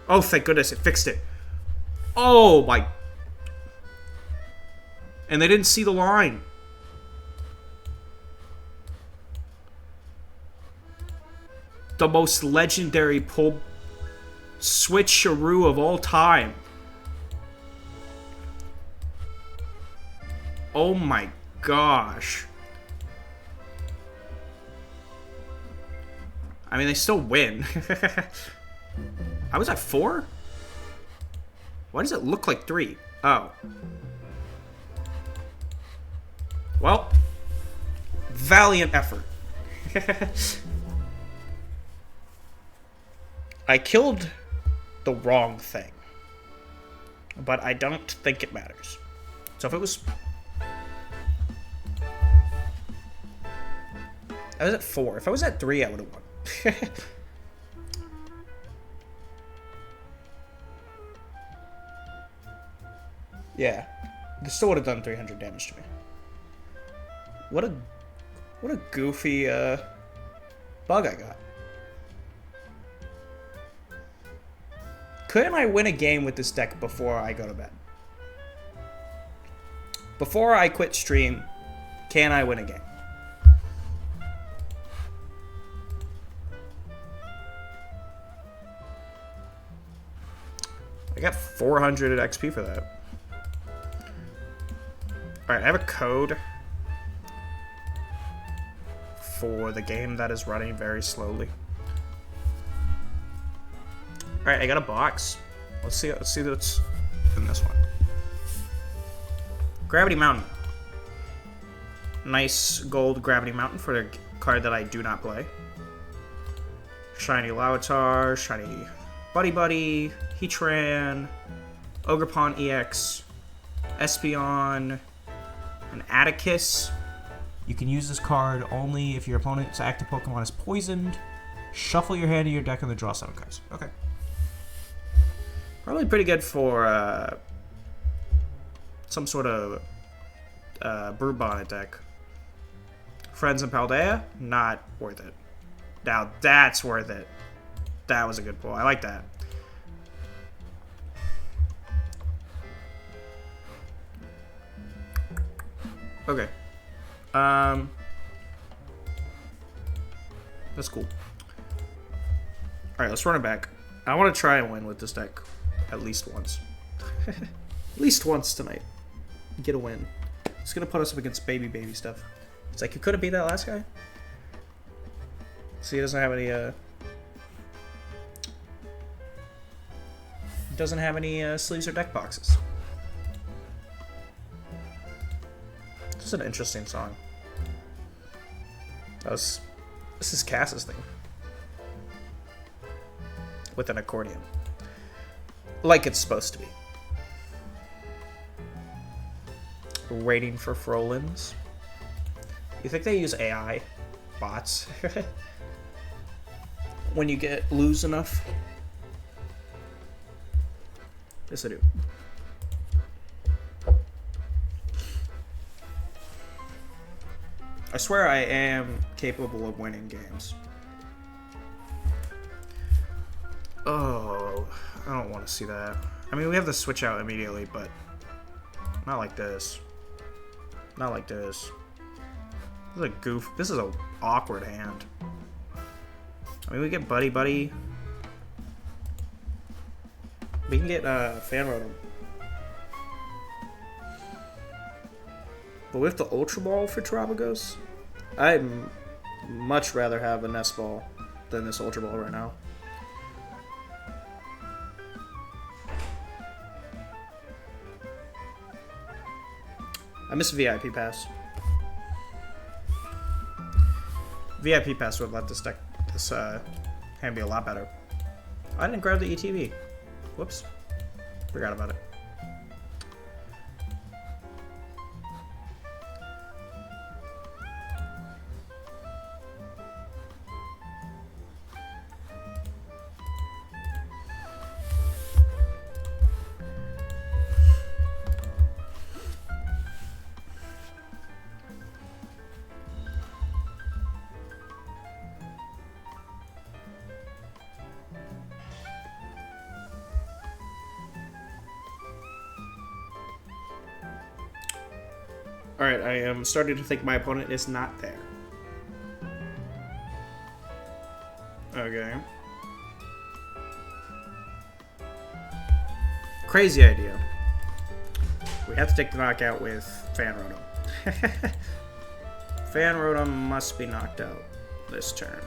Oh, thank goodness, it fixed it. Oh, my. And they didn't see the line. The most legendary pull switcheroo of all time. Oh my gosh. I mean, they still win. I was at 4? Why does it look like 3? Oh. Well, valiant effort. I killed the wrong thing. But I don't think it matters. So if it was... I was at 4. If I was at 3, I would have won. Yeah. This still would have done 300 damage to me. What a goofy bug I got. Couldn't I win a game with this deck before I go to bed? Before I quit stream, can I win a game? I got 400 XP for that. Alright, I have a code for the game that is running very slowly. Alright, I got a box. Let's see what's in this one. Gravity Mountain. Nice gold Gravity Mountain for a card that I do not play. Shiny Larvitar, shiny Buddy-Buddy, Heatran, Ogerpon EX, Espeon, an Atticus. You can use this card only if your opponent's active Pokemon is poisoned. Shuffle your hand to your deck and then draw 7 cards. Okay. Probably pretty good for some sort of Brood Bonnet deck. Friends in Paldea, not worth it. Now that's worth it. That was a good pull. I like that. Okay. That's cool. Alright, let's run it back. I want to try and win with this deck at least once. At least once tonight. Get a win. It's going to put us up against baby stuff. It's like, you couldn't beat that last guy? See, he doesn't have any, sleeves or deck boxes. This is an interesting song. This is Cass's thing. With an accordion. Like it's supposed to be. We're waiting for Frolins. You think they use AI? Bots? When you lose enough? Yes, I do. I swear I am capable of winning games. Oh, I don't want to see that. I mean, we have to switch out immediately, but not like this. Not like this. This is a goof. This is an awkward hand. I mean, we get Buddy-Buddy. We can get Fan Rotom. But with the Ultra Ball for Terapagos, I'd much rather have a Nest Ball than this Ultra Ball right now. I miss VIP Pass. VIP Pass would let this hand be a lot better. I didn't grab the ETB. Whoops. Forgot about it. Alright, I am starting to think my opponent is not there. Okay. Crazy idea. We have to take the knockout with Fan Rotom. Fan Rotom must be knocked out this turn.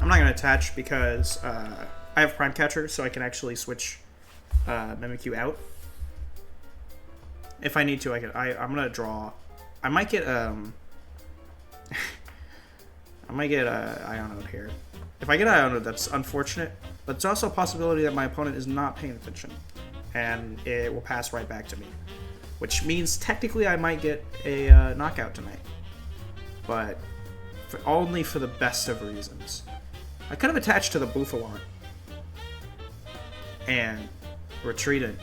I'm not going to attach because I have Prime Catcher, so I can actually switch Mimikyu out. If I need to, I'm going to draw. I might get Iono here. If I get Iono, that's unfortunate, but it's also a possibility that my opponent is not paying attention, and it will pass right back to me, which means technically I might get a knockout tonight, but only for the best of reasons. I could have attached to the Bouffalant and retreated.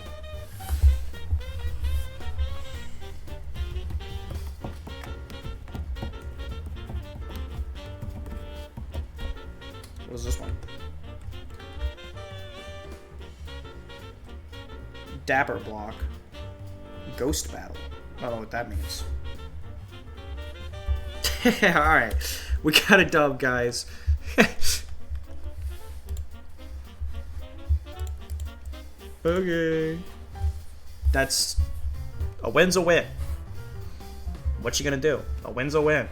What is this one? Dapper Block. Ghost Battle. I don't know what that means. Alright. We got a dub, guys. Okay. That's... a win's a win. What you gonna do? A win's a win.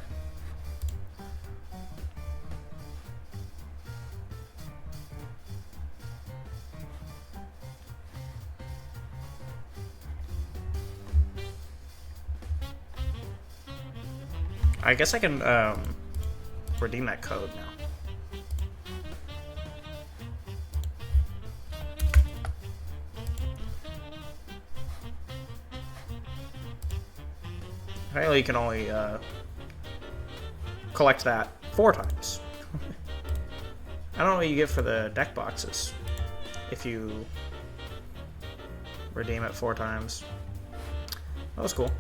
I guess I can redeem that code now. Apparently you can only collect that 4 times. I don't know what you get for the deck boxes if you redeem it 4 times. That was cool.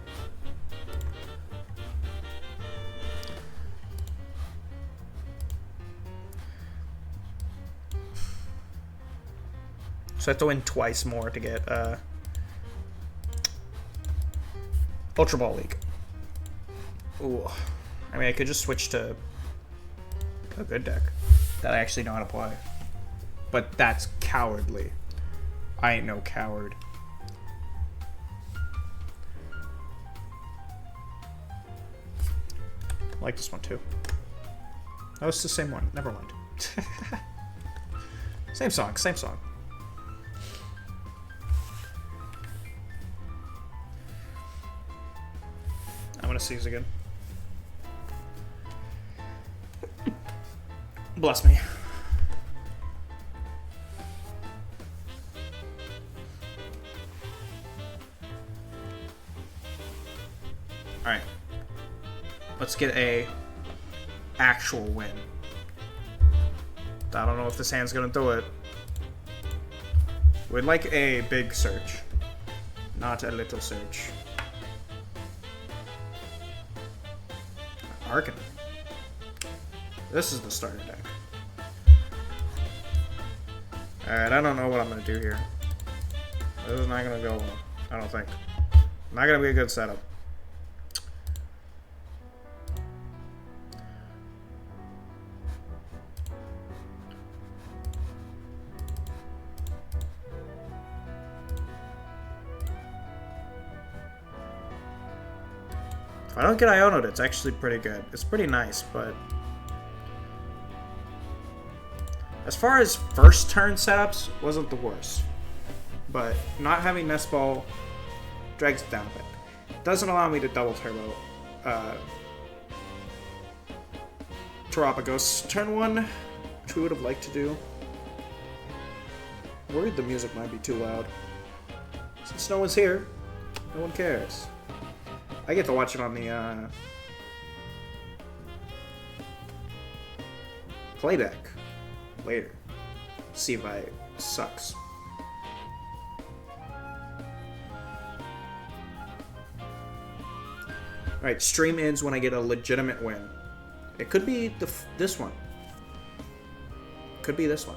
So I have to win twice more to get Ultra Ball League. Ooh. I mean, I could just switch to a good deck that I actually know how to play. But that's cowardly. I ain't no coward. I like this one too. Oh, it's the same one. Never mind. Same song, same song. I'm gonna seize again. Bless me. Alright. Let's get a actual win. I don't know if this hand's gonna do it. We'd like a big search, not a little search. Arcan. This is the starter deck. Alright, I don't know what I'm gonna do here. This is not gonna go well, I don't think. Not gonna be a good setup. If I don't get Iono'd, it's actually pretty good. It's pretty nice, but as far as first turn setups, wasn't the worst. But not having Nest Ball drags it down a bit. Doesn't allow me to double turbo Terapagos turn 1, which we would have liked to do. Worried the music might be too loud. Since no one's here, no one cares. I get to watch it on the playback later. See if I sucks. Alright, stream ends when I get a legitimate win. It could be this one. Could be this one.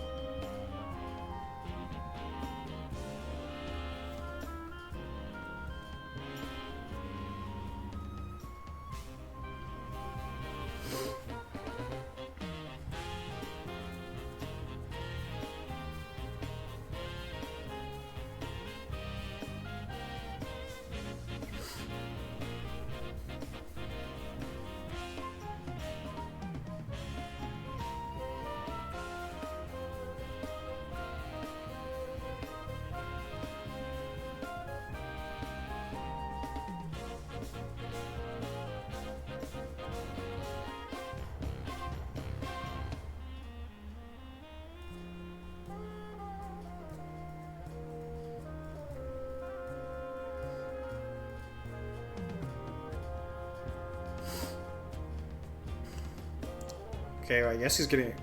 Okay, well, I guess he's getting...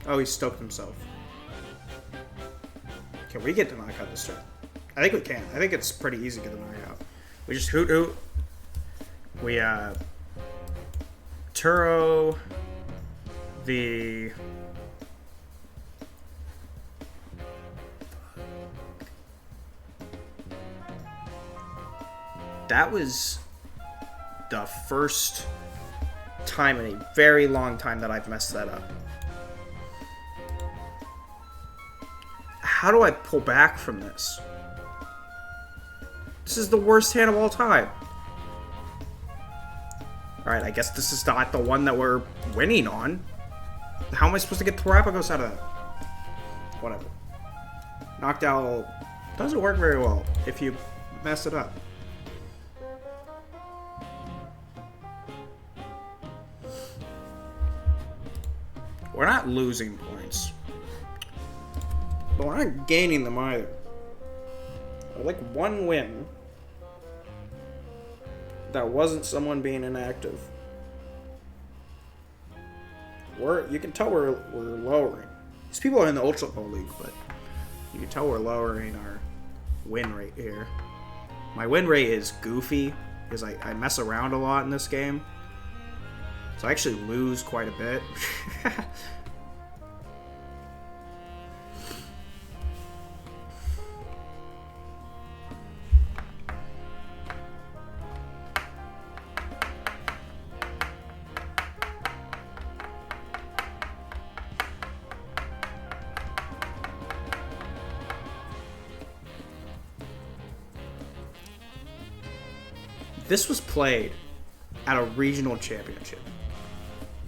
Oh, he stoked himself. Can we get the knockout this turn? I think we can. I think it's pretty easy to get the knockout. We just Hoothoot. We, Turo. The... That was the first time in a very long time that I've messed that up. How do I pull back from this? This is the worst hand of all time. Alright, I guess this is not the one that we're winning on. How am I supposed to get Terapagos out of that? Whatever. Noctowl doesn't work very well if you mess it up. not losing points. But we're not gaining them either. Like one win that wasn't someone being inactive. You can tell we're lowering. These people are in the Ultra Ball League, but you can tell we're lowering our win rate here. My win rate is goofy because I mess around a lot in this game. So I actually lose quite a bit. This was played at a regional championship.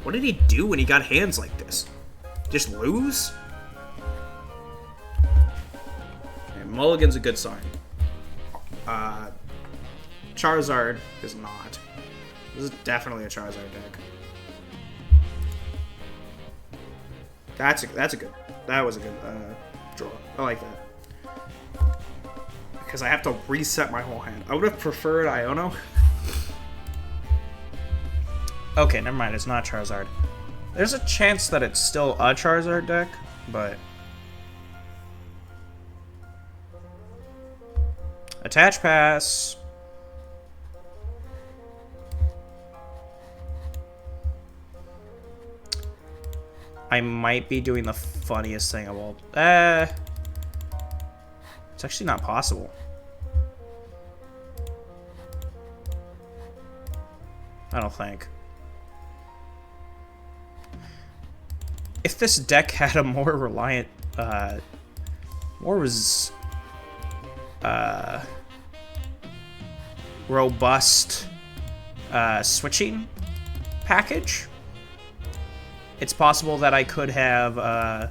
What did he do when he got hands like this? Just lose? And Mulligan's a good sign. Charizard is not. This is definitely a Charizard deck. That was a good draw. I like that. Because I have to reset my whole hand. I would have preferred Iono. Okay, never mind. It's not Charizard. There's a chance that it's still a Charizard deck, but... Attach Pass. I might be doing the funniest thing of all... It's actually not possible. I don't think. If this deck had a more reliant, robust, switching package, it's possible that I could have,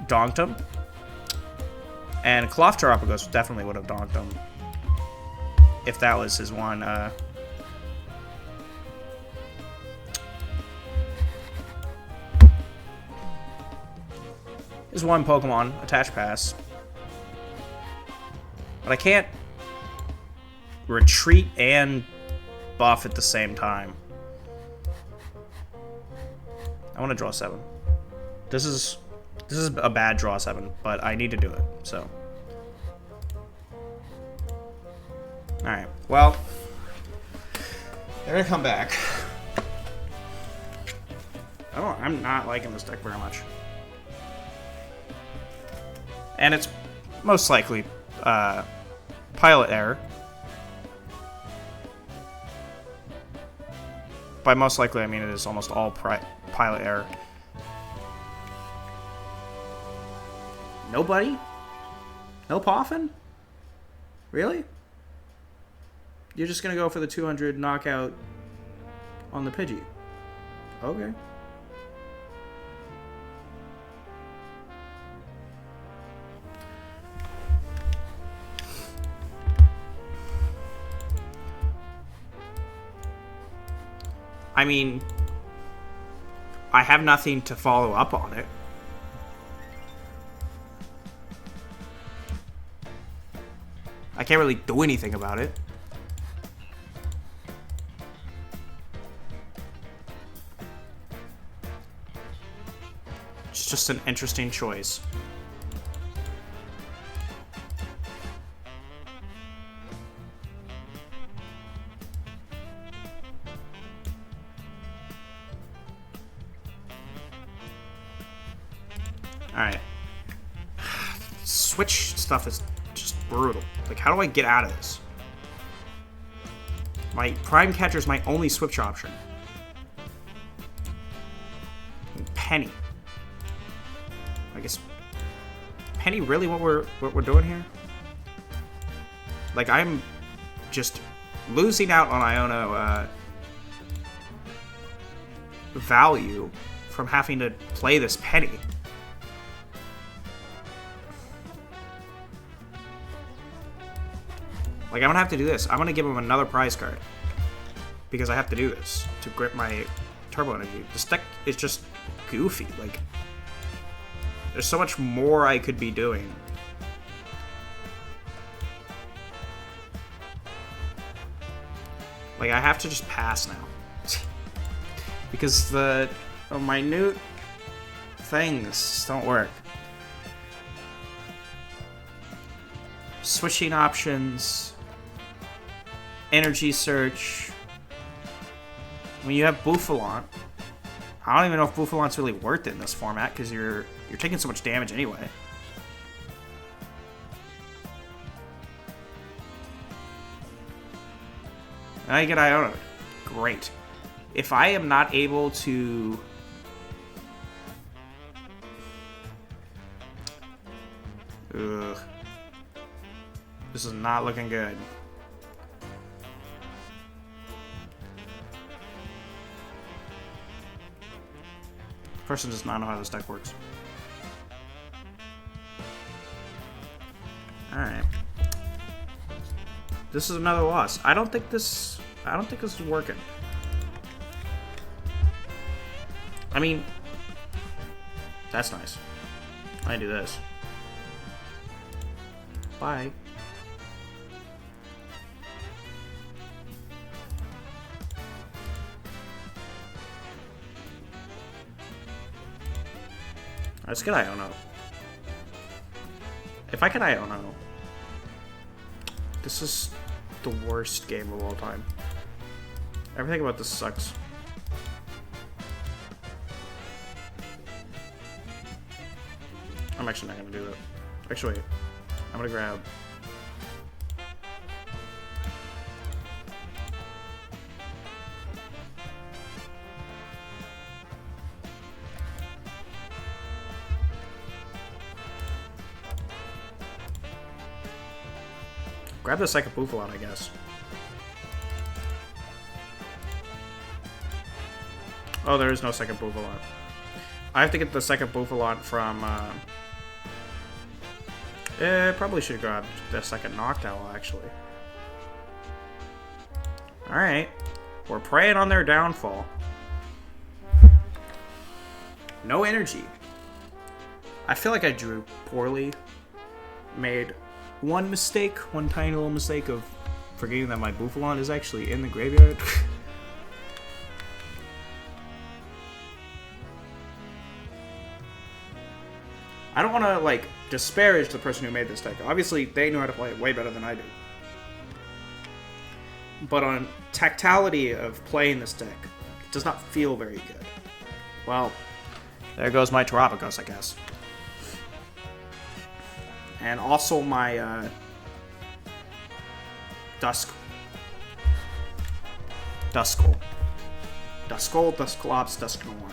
donked him. And Cloth Terapagos definitely would have donked him. If that was his one, There's one Pokemon, Attach Pass. But I can't retreat and buff at the same time. I want to draw 7. This is a bad draw 7, but I need to do it, so. Alright, well, they're gonna come back. I'm not liking this deck very much. And it's most likely pilot error. By most likely, I mean it is almost all pilot error. Nobody? No Poffin? Really? You're just gonna go for the 200 knockout on the Pidgey? Okay. I mean, I have nothing to follow up on it. I can't really do anything about it. It's just an interesting choice. Alright. Switch stuff is just brutal. Like, how do I get out of this? My Prime Catcher is my only switch option. And Penny. I guess Penny really what we're doing here? Like, I'm just losing out on Iono value from having to play this Penny. Like, I'm gonna have to do this. I'm gonna give him another prize card. Because I have to do this to grip my Turbo Energy. This deck is just goofy. Like, there's so much more I could be doing. Like, I have to just pass now. Because the minute things don't work. Switching options, energy search. When you have Bouffalant, I don't even know if Bouffalant's really worth it in this format because you're taking so much damage anyway. Now you get Iono. Great. If I am not able to... Ugh. This is not looking good. The person does not know how this deck works. Alright. This is another loss. I don't think this is working. I mean, that's nice. I do this. Bye. Let's get Iono. If I get Iono, this is the worst game of all time. Everything about this sucks. I'm actually not gonna do that. Actually, wait. I'm gonna grab... Grab the second Bouffalant, I guess. Oh, there is no second Bouffalant. I have to get the second Bouffalant from, probably should grab the second Noctowl, actually. Alright. We're preying on their downfall. No energy. I feel like I drew poorly. Made one mistake, one tiny little mistake of forgetting that my Bouffalant is actually in the graveyard. I don't want to, like, disparage the person who made this deck. Obviously, they know how to play it way better than I do. But on tactility of playing this deck, it does not feel very good. Well, there goes my Terapagos, I guess. And also my, Duskull, Dusklops, Dusknoir.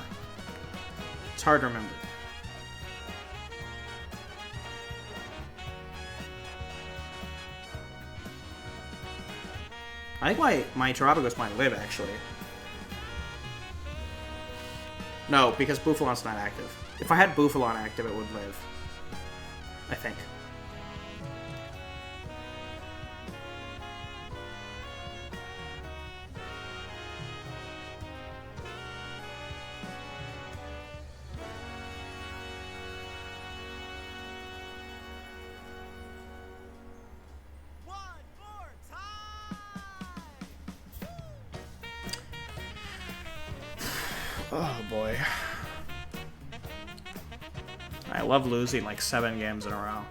It's hard to remember. I think my Terapagos might live, actually. No, because Bouffalant's not active. If I had Bouffalant active, it would live. I think. Oh boy. I love losing like 7 games in a row.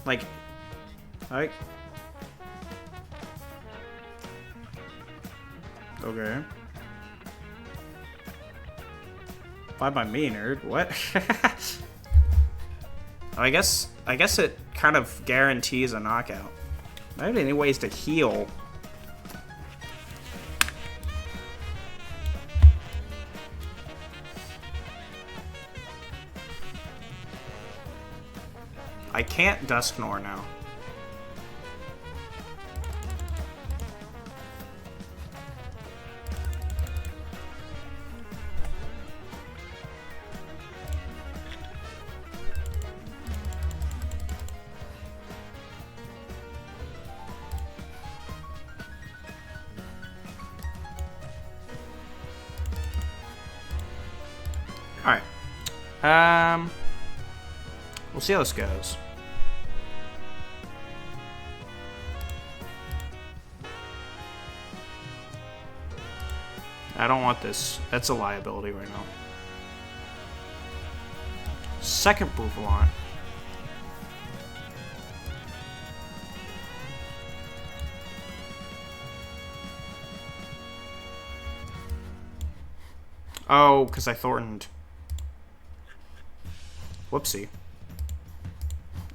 Like, okay. Why by me, nerd? What? I guess it kind of guarantees a knockout. I don't have any ways to heal. I can't Dusknoir now. We'll see how this goes. I don't want this. That's a liability right now. Second Bouffalant. Oh, because I Thorntoned. Whoopsie.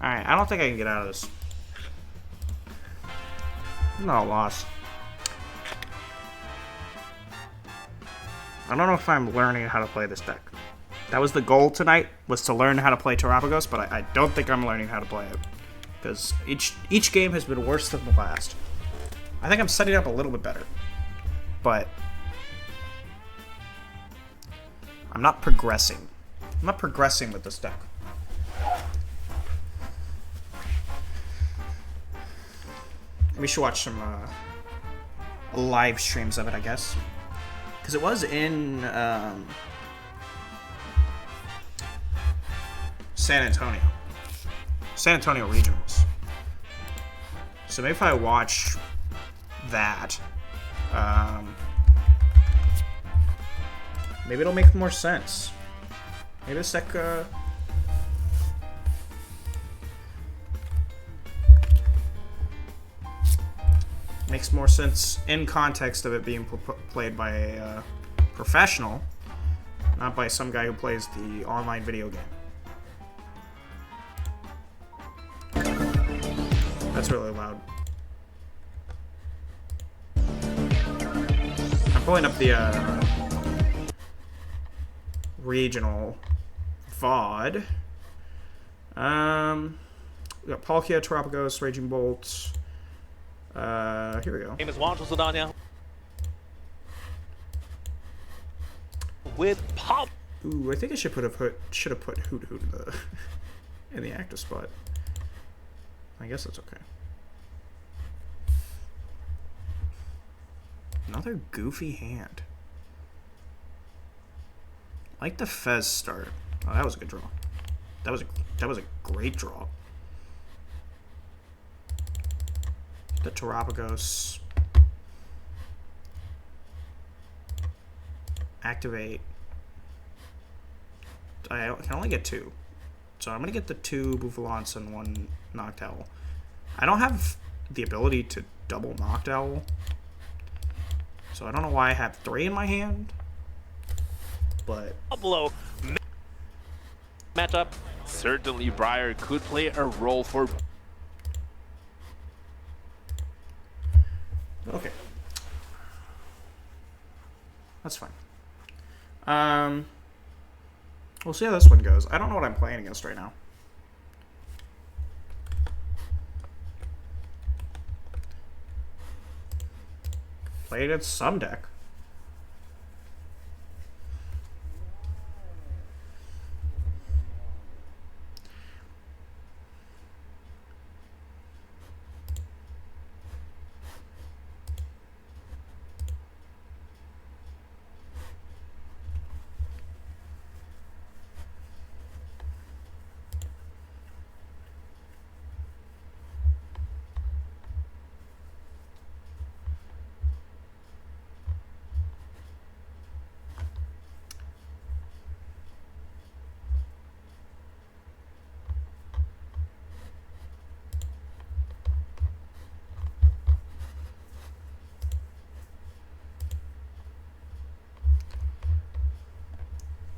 Alright, I don't think I can get out of this. No loss. I don't know if I'm learning how to play this deck. That was the goal tonight, was to learn how to play Terapagos, but I don't think I'm learning how to play it. Because each game has been worse than the last. I think I'm setting up a little bit better. But I'm not progressing. I'm not progressing with this deck. We should watch some live streams of it, I guess. Because it was in San Antonio Regionals. So maybe if I watch that, maybe it'll make more sense. Maybe this deck makes more sense in context of it being played by a professional, not by some guy who plays the online video game. That's really loud. I'm pulling up the regional VOD. We got Palkia, Terapagos, Raging Bolt. Here we go. Name is Ulsaluna with Pop. Ooh, I think I should have put Hoothoot in the active spot. I guess that's okay. Another goofy hand. I like the Fez start. Oh, that was a good draw. That was a great draw. The Terapagos. Activate. I can only get 2. So I'm going to get the 2 Bouffalants and 1 Noctowl. I don't have the ability to double Noctowl. So I don't know why I have 3 in my hand. But Below matchup, certainly Briar could play a role for. okay. That's fine. We'll see how this one goes. I don't know what I'm playing against right now. Played against some deck.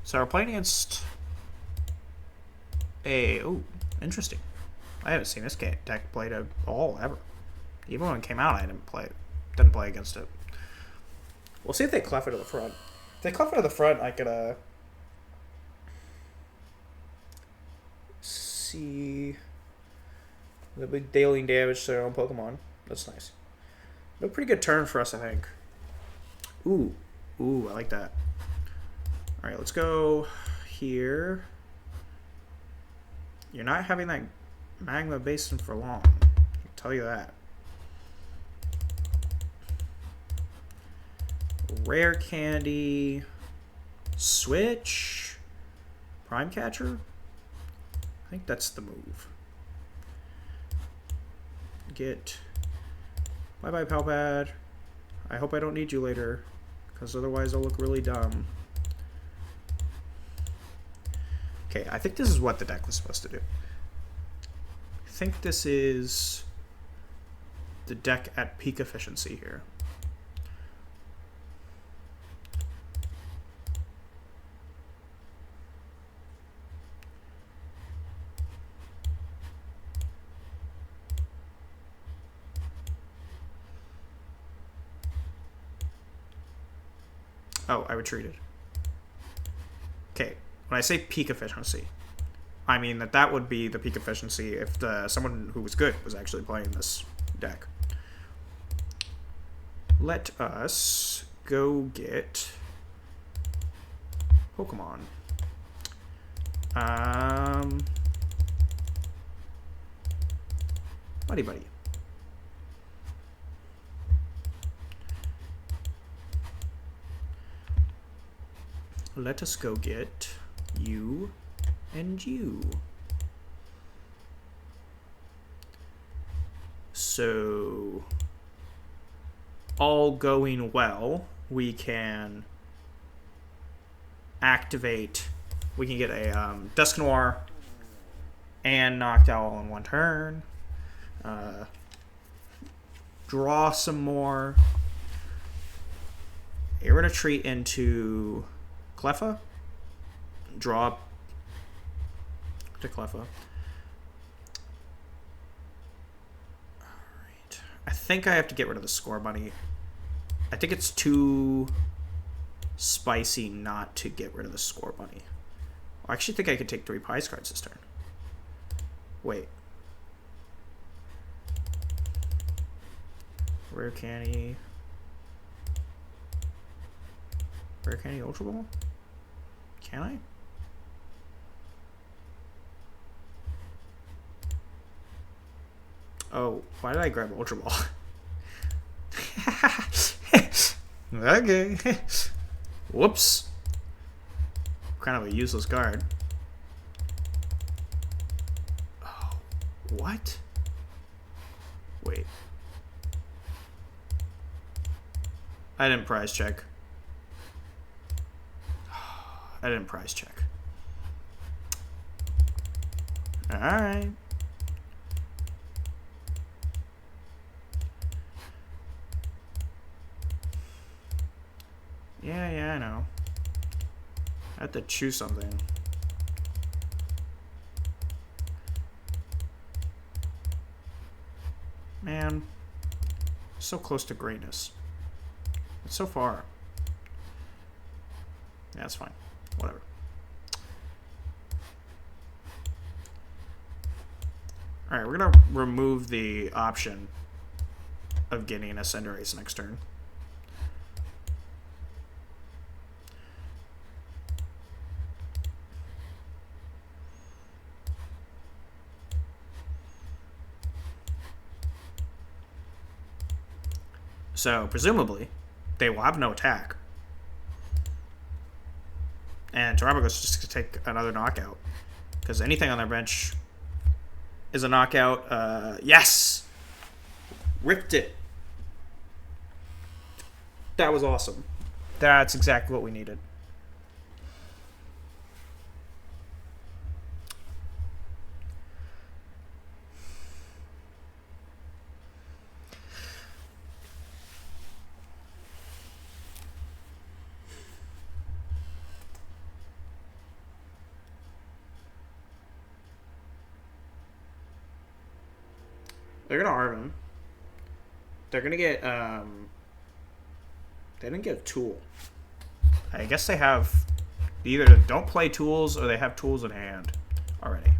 So we're playing against a... Oh, interesting. I haven't seen this deck played at all, ever. Even when it came out, I didn't play against it. We'll see if they clef it to the front. If they clef it to the front, I could, see the big daily damage to their own Pokemon. That's nice. A pretty good turn for us, I think. Ooh. Ooh, I like that. Alright, let's go here. You're not having that Magma Basin for long. I can tell you that. Rare Candy. Switch. Prime Catcher? I think that's the move. Get... Bye-bye, Pal Pad. I hope I don't need you later, because otherwise I'll look really dumb. Okay, I think this is what the deck was supposed to do. I think this is the deck at peak efficiency here. Oh, I retreated. Okay, when I say peak efficiency, I mean that would be the peak efficiency if someone who was good was actually playing this deck. Let us go get Pokemon. Buddy-Buddy. Let us go get you and you. So, all going well, we can activate, we can get a Dusknoir and Noctowl in one turn. Draw some more. We're going to retreat into Cleffa. Draw to Cleffa. Alright. I think I have to get rid of the Score Bunny. I think it's too spicy not to get rid of the Score Bunny. I actually think I could take 3 prize cards this turn. Wait. Rare Candy. Rare Candy Ultra Ball? Can I? Oh, why did I grab Ultra Ball? Okay. Whoops. Kind of a useless card. Oh, what? Wait. I didn't prize check. I didn't prize check. Alright. Yeah, I know. I have to choose something. Man. So close to greatness. It's so far. Yeah, it's fine. Whatever. Alright, we're going to remove the option of getting a Cinderace next turn. So, presumably, they will have no attack. And Terapagos is just going to take another knockout. Because anything on their bench is a knockout. Yes! Ripped it. That was awesome. That's exactly what we needed. They're gonna Arvin. They're gonna get they didn't get a tool. I guess they have either don't play tools or they have tools in hand already.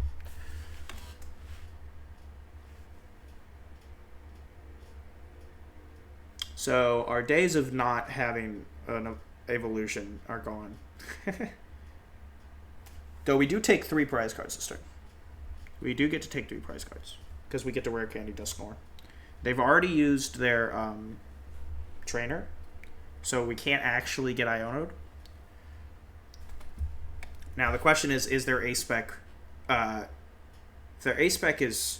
So our days of not having an evolution are gone. Though we do take 3 prize cards this turn. We do get to take 3 prize cards. Because we get to Rare Candy Dusknoir. They've already used their trainer, so we can't actually get Iono'd. Now the question is their A-Spec... if their A-Spec is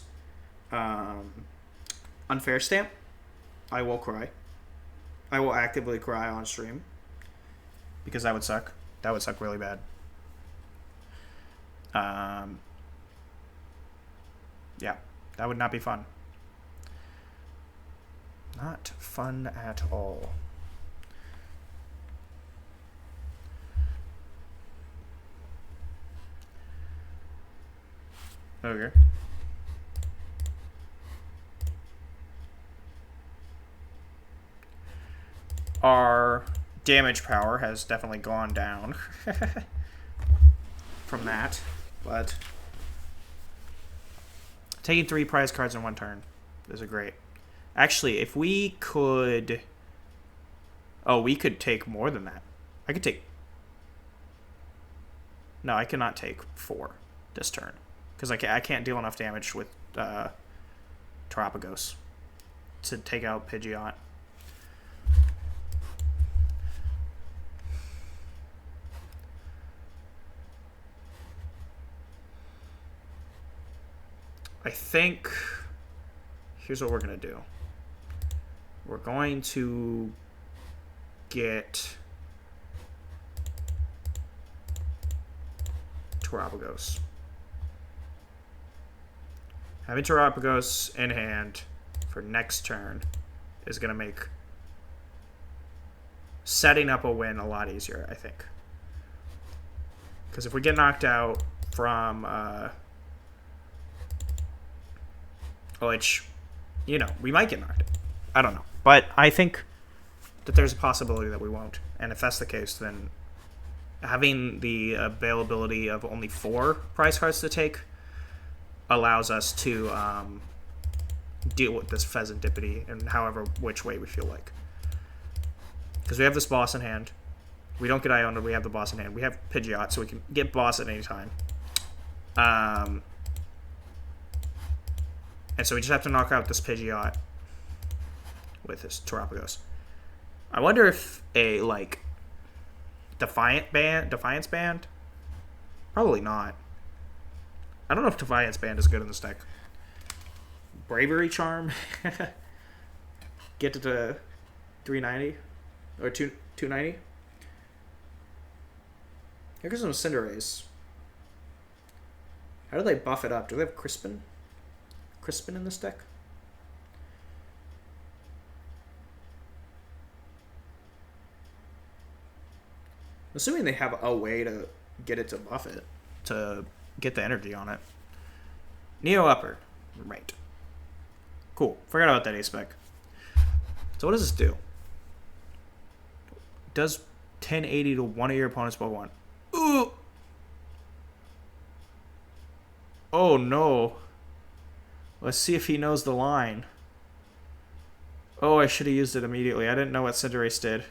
unfair stamp, I will cry. I will actively cry on stream. Because that would suck. That would suck really bad. Yeah, that would not be fun. Not fun at all. Okay. Our damage power has definitely gone down from that, but taking 3 prize cards in 1 turn is a great. Actually, if we could... Oh, we could take more than that. I could take... No, I cannot take 4 this turn. Because I can't deal enough damage with Terapagos to take out Pidgeot. I think... Here's what we're going to do. We're going to get Terapagos. Having Terapagos in hand for next turn is going to make setting up a win a lot easier, I think. Because if we get knocked out from... which, you know, we might get knocked out. I don't know. But I think that there's a possibility that we won't. And if that's the case, then having the availability of only 4 prize cards to take allows us to deal with this Fezandipiti in however which way we feel like. Because we have this boss in hand. We don't get Iono, we have the boss in hand. We have Pidgeot, so we can get boss at any time. And so we just have to knock out this Pidgeot with this Terapagos. I wonder if a, like, Defiance Band? Probably not. I don't know if Defiance Band is good in this deck. Bravery Charm? Get it to 390? Or 290? Here goes some Cinderace. How do they buff it up? Do they have Crispin? Crispin in this deck? I'm assuming they have a way to get it to buff it, to get the energy on it. Neo Upper. Right. Cool. Forgot about that A-Spec. So what does this do? It does 1080 to one of your opponent's Pokemon. Ooh! Oh no. Let's see if he knows the line. Oh, I should have used it immediately. I didn't know what Cinderace did.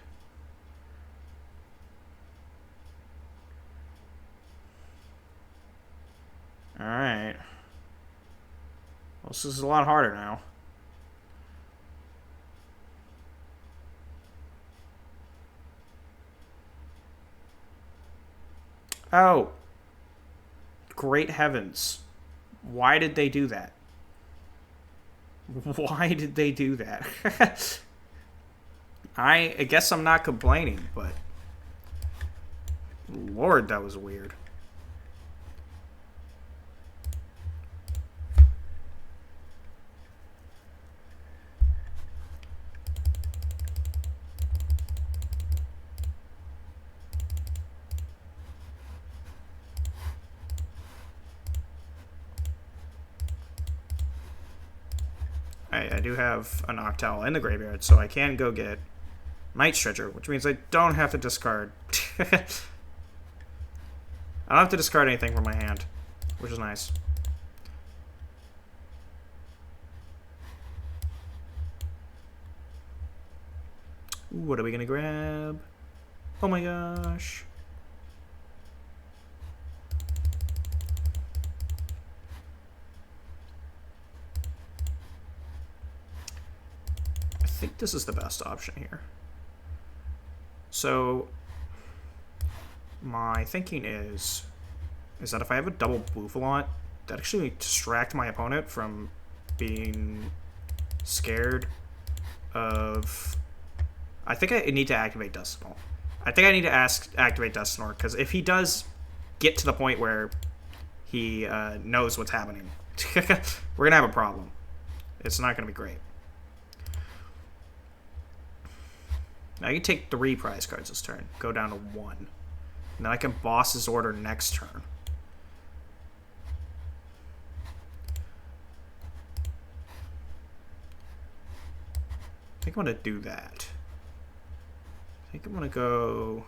Alright. Well, this is a lot harder now. Oh. Great heavens. Why did they do that? Why did they do that? I guess I'm not complaining, but... Lord, that was weird. I do have a Noctowl in the graveyard, so I can go get Night Stretcher, which means I don't have to discard. I don't have to discard anything from my hand, which is nice. Ooh, what are we gonna grab? Oh my gosh. I think this is the best option here. So my thinking is is that if I have a double Bouffalant, that actually distract my opponent from being scared of... I think I need to activate Duskull. I think I need to activate Dusknoir, because if he does get to the point where he knows what's happening, we're going to have a problem. It's not going to be great. Now I can take 3 prize cards this turn, go down to 1. And then I can boss his order next turn. I think I'm going to do that. I think I'm going to go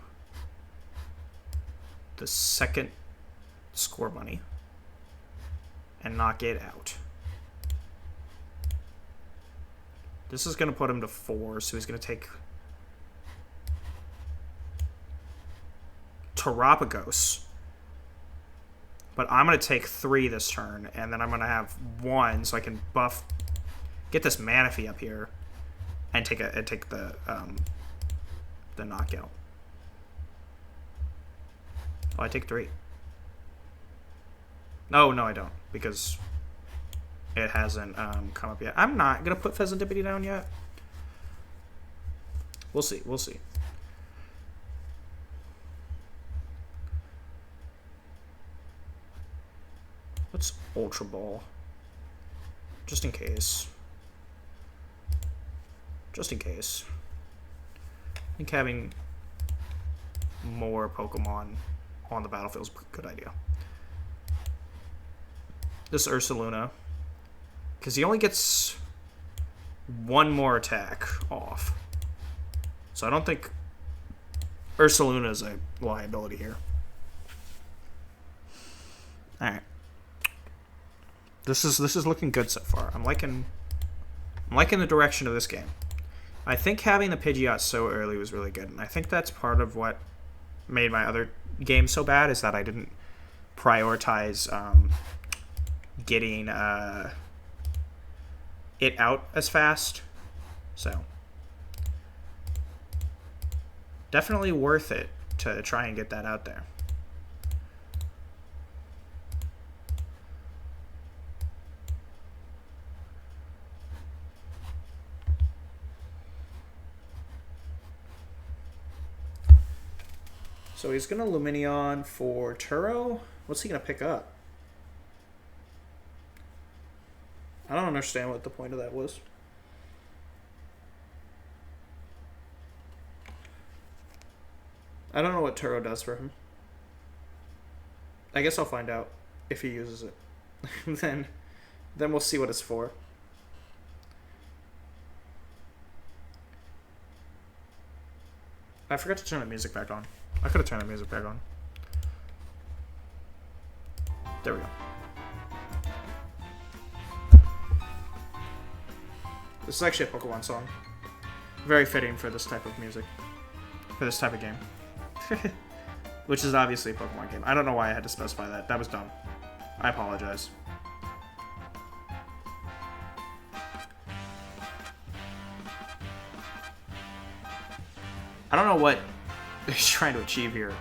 the second Score Bunny and knock it out. This is going to put him to 4, so he's going to take Terapagos. But I'm going to take 3 this turn, and then I'm going to have 1 so I can get this Manaphy up here and take the knockout. Oh, I take 3. No, I don't, because it hasn't come up yet. I'm not going to put Fezandipiti down yet. We'll see. Let's Ultra Ball. Just in case. I think having more Pokemon on the battlefield is a good idea. This Ursaluna, because he only gets 1 more attack off. So I don't think Ursaluna is a liability here. Alright. This is looking good so far. I'm liking the direction of this game. I think having the Pidgeot so early was really good, and I think that's part of what made my other game so bad, is that I didn't prioritize getting it out as fast. So definitely worth it to try and get that out there. So he's going to Lumineon for Turo. What's he going to pick up? I don't understand what the point of that was. I don't know what Turo does for him. I guess I'll find out if he uses it. then we'll see what it's for. I forgot to turn the music back on. I could have turned the music back on. There we go. This is actually a Pokemon song. Very fitting for this type of music. For this type of game. Which is obviously a Pokemon game. I don't know why I had to specify that. That was dumb. I apologize. I don't know what he's trying to achieve here.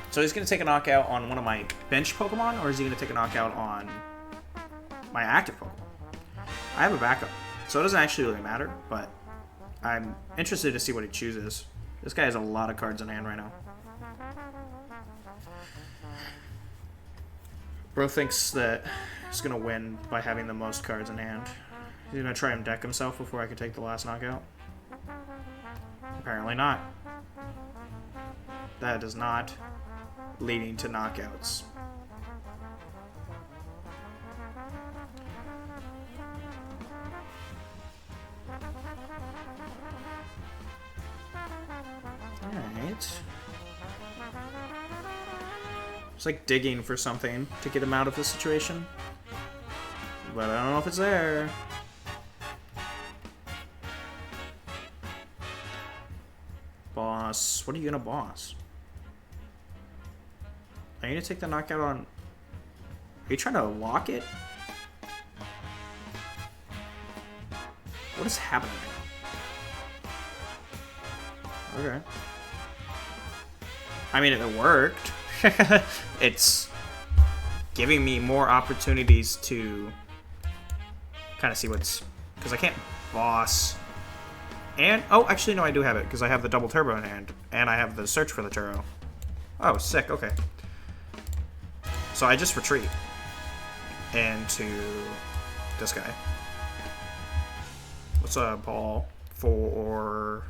So he's going to take a knockout on one of my bench Pokemon, or is he going to take a knockout on my active Pokemon? I have a backup, so it doesn't actually really matter, but I'm interested to see what he chooses. This guy has a lot of cards in hand right now. Bro thinks that he's going to win by having the most cards in hand. He's going to try and deck himself before I can take the last knockout. Apparently not. That is not leading to knockouts. Alright. It's like digging for something to get him out of this situation. But I don't know if it's there. Boss. What are you gonna boss? Are you gonna take the knockout on... Are you trying to lock it? What is happening right Okay. I mean, it worked. It's giving me more opportunities to kind of see what's... Because I can't boss... And... Oh, actually, no, I do have it, because I have the double turbo in hand. And I have the search for the Turo. Oh, sick, okay. So I just retreat into this guy. What's a ball for...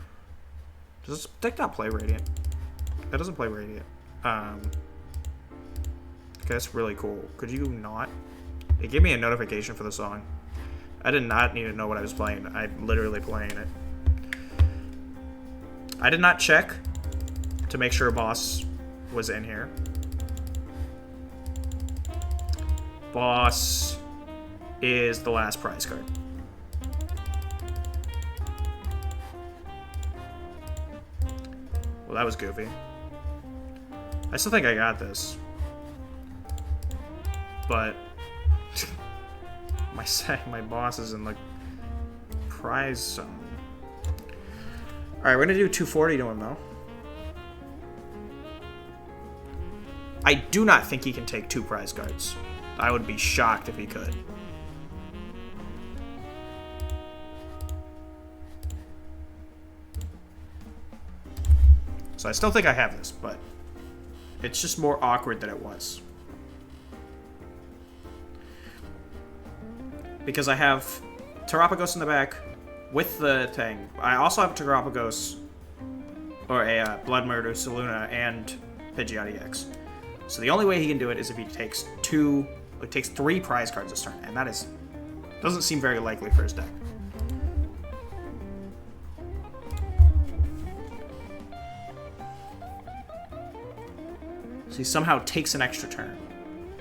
Does this deck not play Radiant? That doesn't play Radiant. Okay, that's really cool. Could you not? It gave me a notification for the song. I did not need to know what I was playing. I'm literally playing it. I did not check to make sure Boss was in here. Boss is the last prize card. Well, that was goofy. I still think I got this. But my boss is in the prize zone. Alright, we're gonna do 240 to him though. I do not think he can take 2 prize cards. I would be shocked if he could. So I still think I have this, but it's just more awkward than it was. Because I have Terapagos in the back with the thing. I also have Terapagos, or a Bloodmoon Ursaluna and Pidgeot EX. So the only way he can do it is if he takes 3 prize cards this turn, and that doesn't seem very likely for his deck. So he somehow takes an extra turn.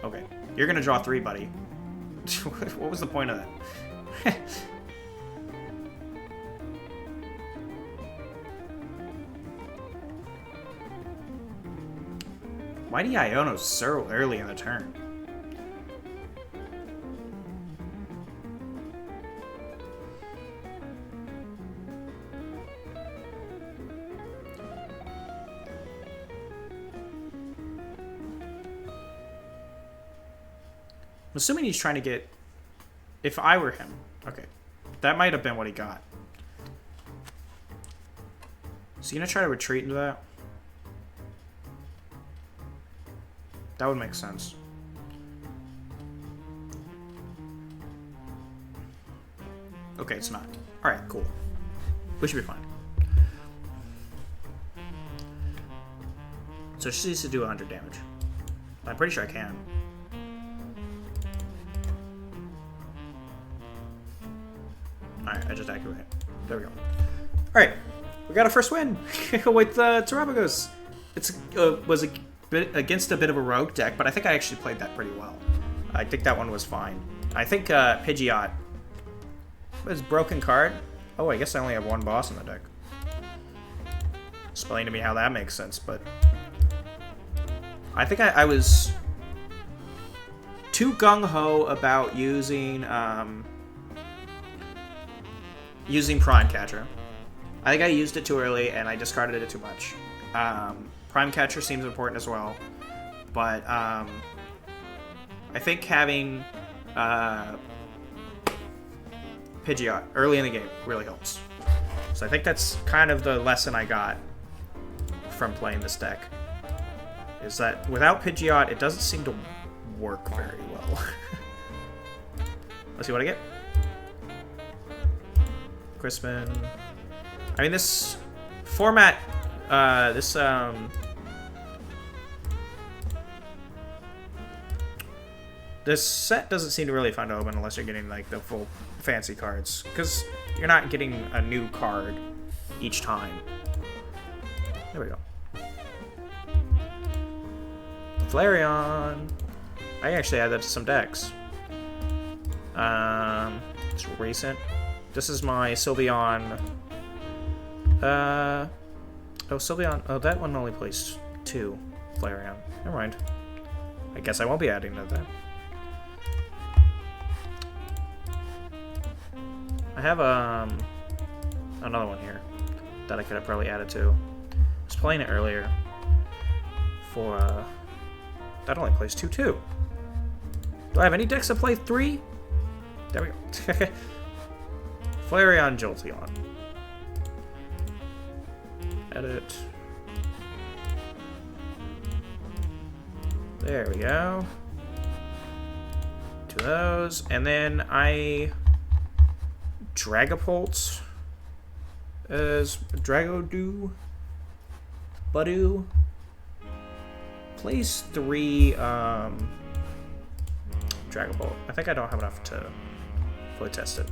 Okay, you're gonna draw 3, buddy. What was the point of that? Why do Iono so early in the turn? I'm assuming he's trying to get... If I were him... Okay. That might have been what he got. Is he going to try to retreat into that? That would make sense. Okay, it's not. Alright, cool. We should be fine. So she needs to do 100 damage. I'm pretty sure I can. Alright, I just activate it. There we go. Alright, we got a first win with Terapagos. It was against a bit of a rogue deck, but I think I actually played that pretty well. I think that one was fine. I think Pidgeot was broken card. Oh, I guess I only have 1 boss in the deck. Explain to me how that makes sense, but I think I was too gung-ho about using Prime Catcher. I think I used it too early and I discarded it too much. Prime Catcher seems important as well, but I think having Pidgeot early in the game really helps. So I think that's kind of the lesson I got from playing this deck, is that without Pidgeot, it doesn't seem to work very well. Let's see what I get. Crispin. I mean, this format, this set doesn't seem to really find open unless you're getting like the full fancy cards, because you're not getting a new card each time. There we go. Flareon. I actually added that to some decks. It's recent. This is my Sylveon. Oh, Sylveon. Oh, that one only plays 2 Flareon. Never mind. I guess I won't be adding to that. I have another one here that I could have probably added to. playing it earlier for, that only plays 2-2. Do I have any decks that play 3? There we go. Flareon, Jolteon. Edit. There we go. 2 of those. And then I Dragapult as Dragodoo. Budoo. Plays 3 Dragapult. I think I don't have enough to fully test it.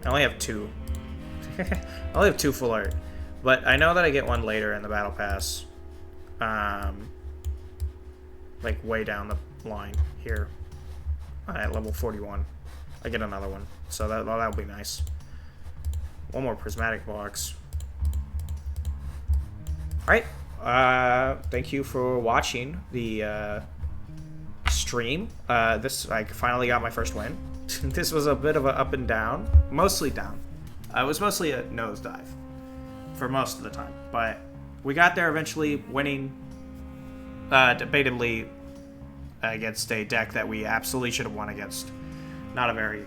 I only have 2. I only have 2 full art. But I know that I get one later in the Battle Pass. Like way down the line here. At level 41. I get another one. So that would be nice. One more prismatic box. Alright. Thank you for watching the stream. I finally got my first win. This was a bit of an up and down. Mostly down. It was mostly a nosedive for most of the time. But we got there eventually, winning debatably against a deck that we absolutely should have won against. Not a very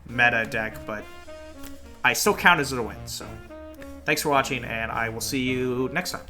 meta deck, but I still count as a win. So thanks for watching, and I will see you next time.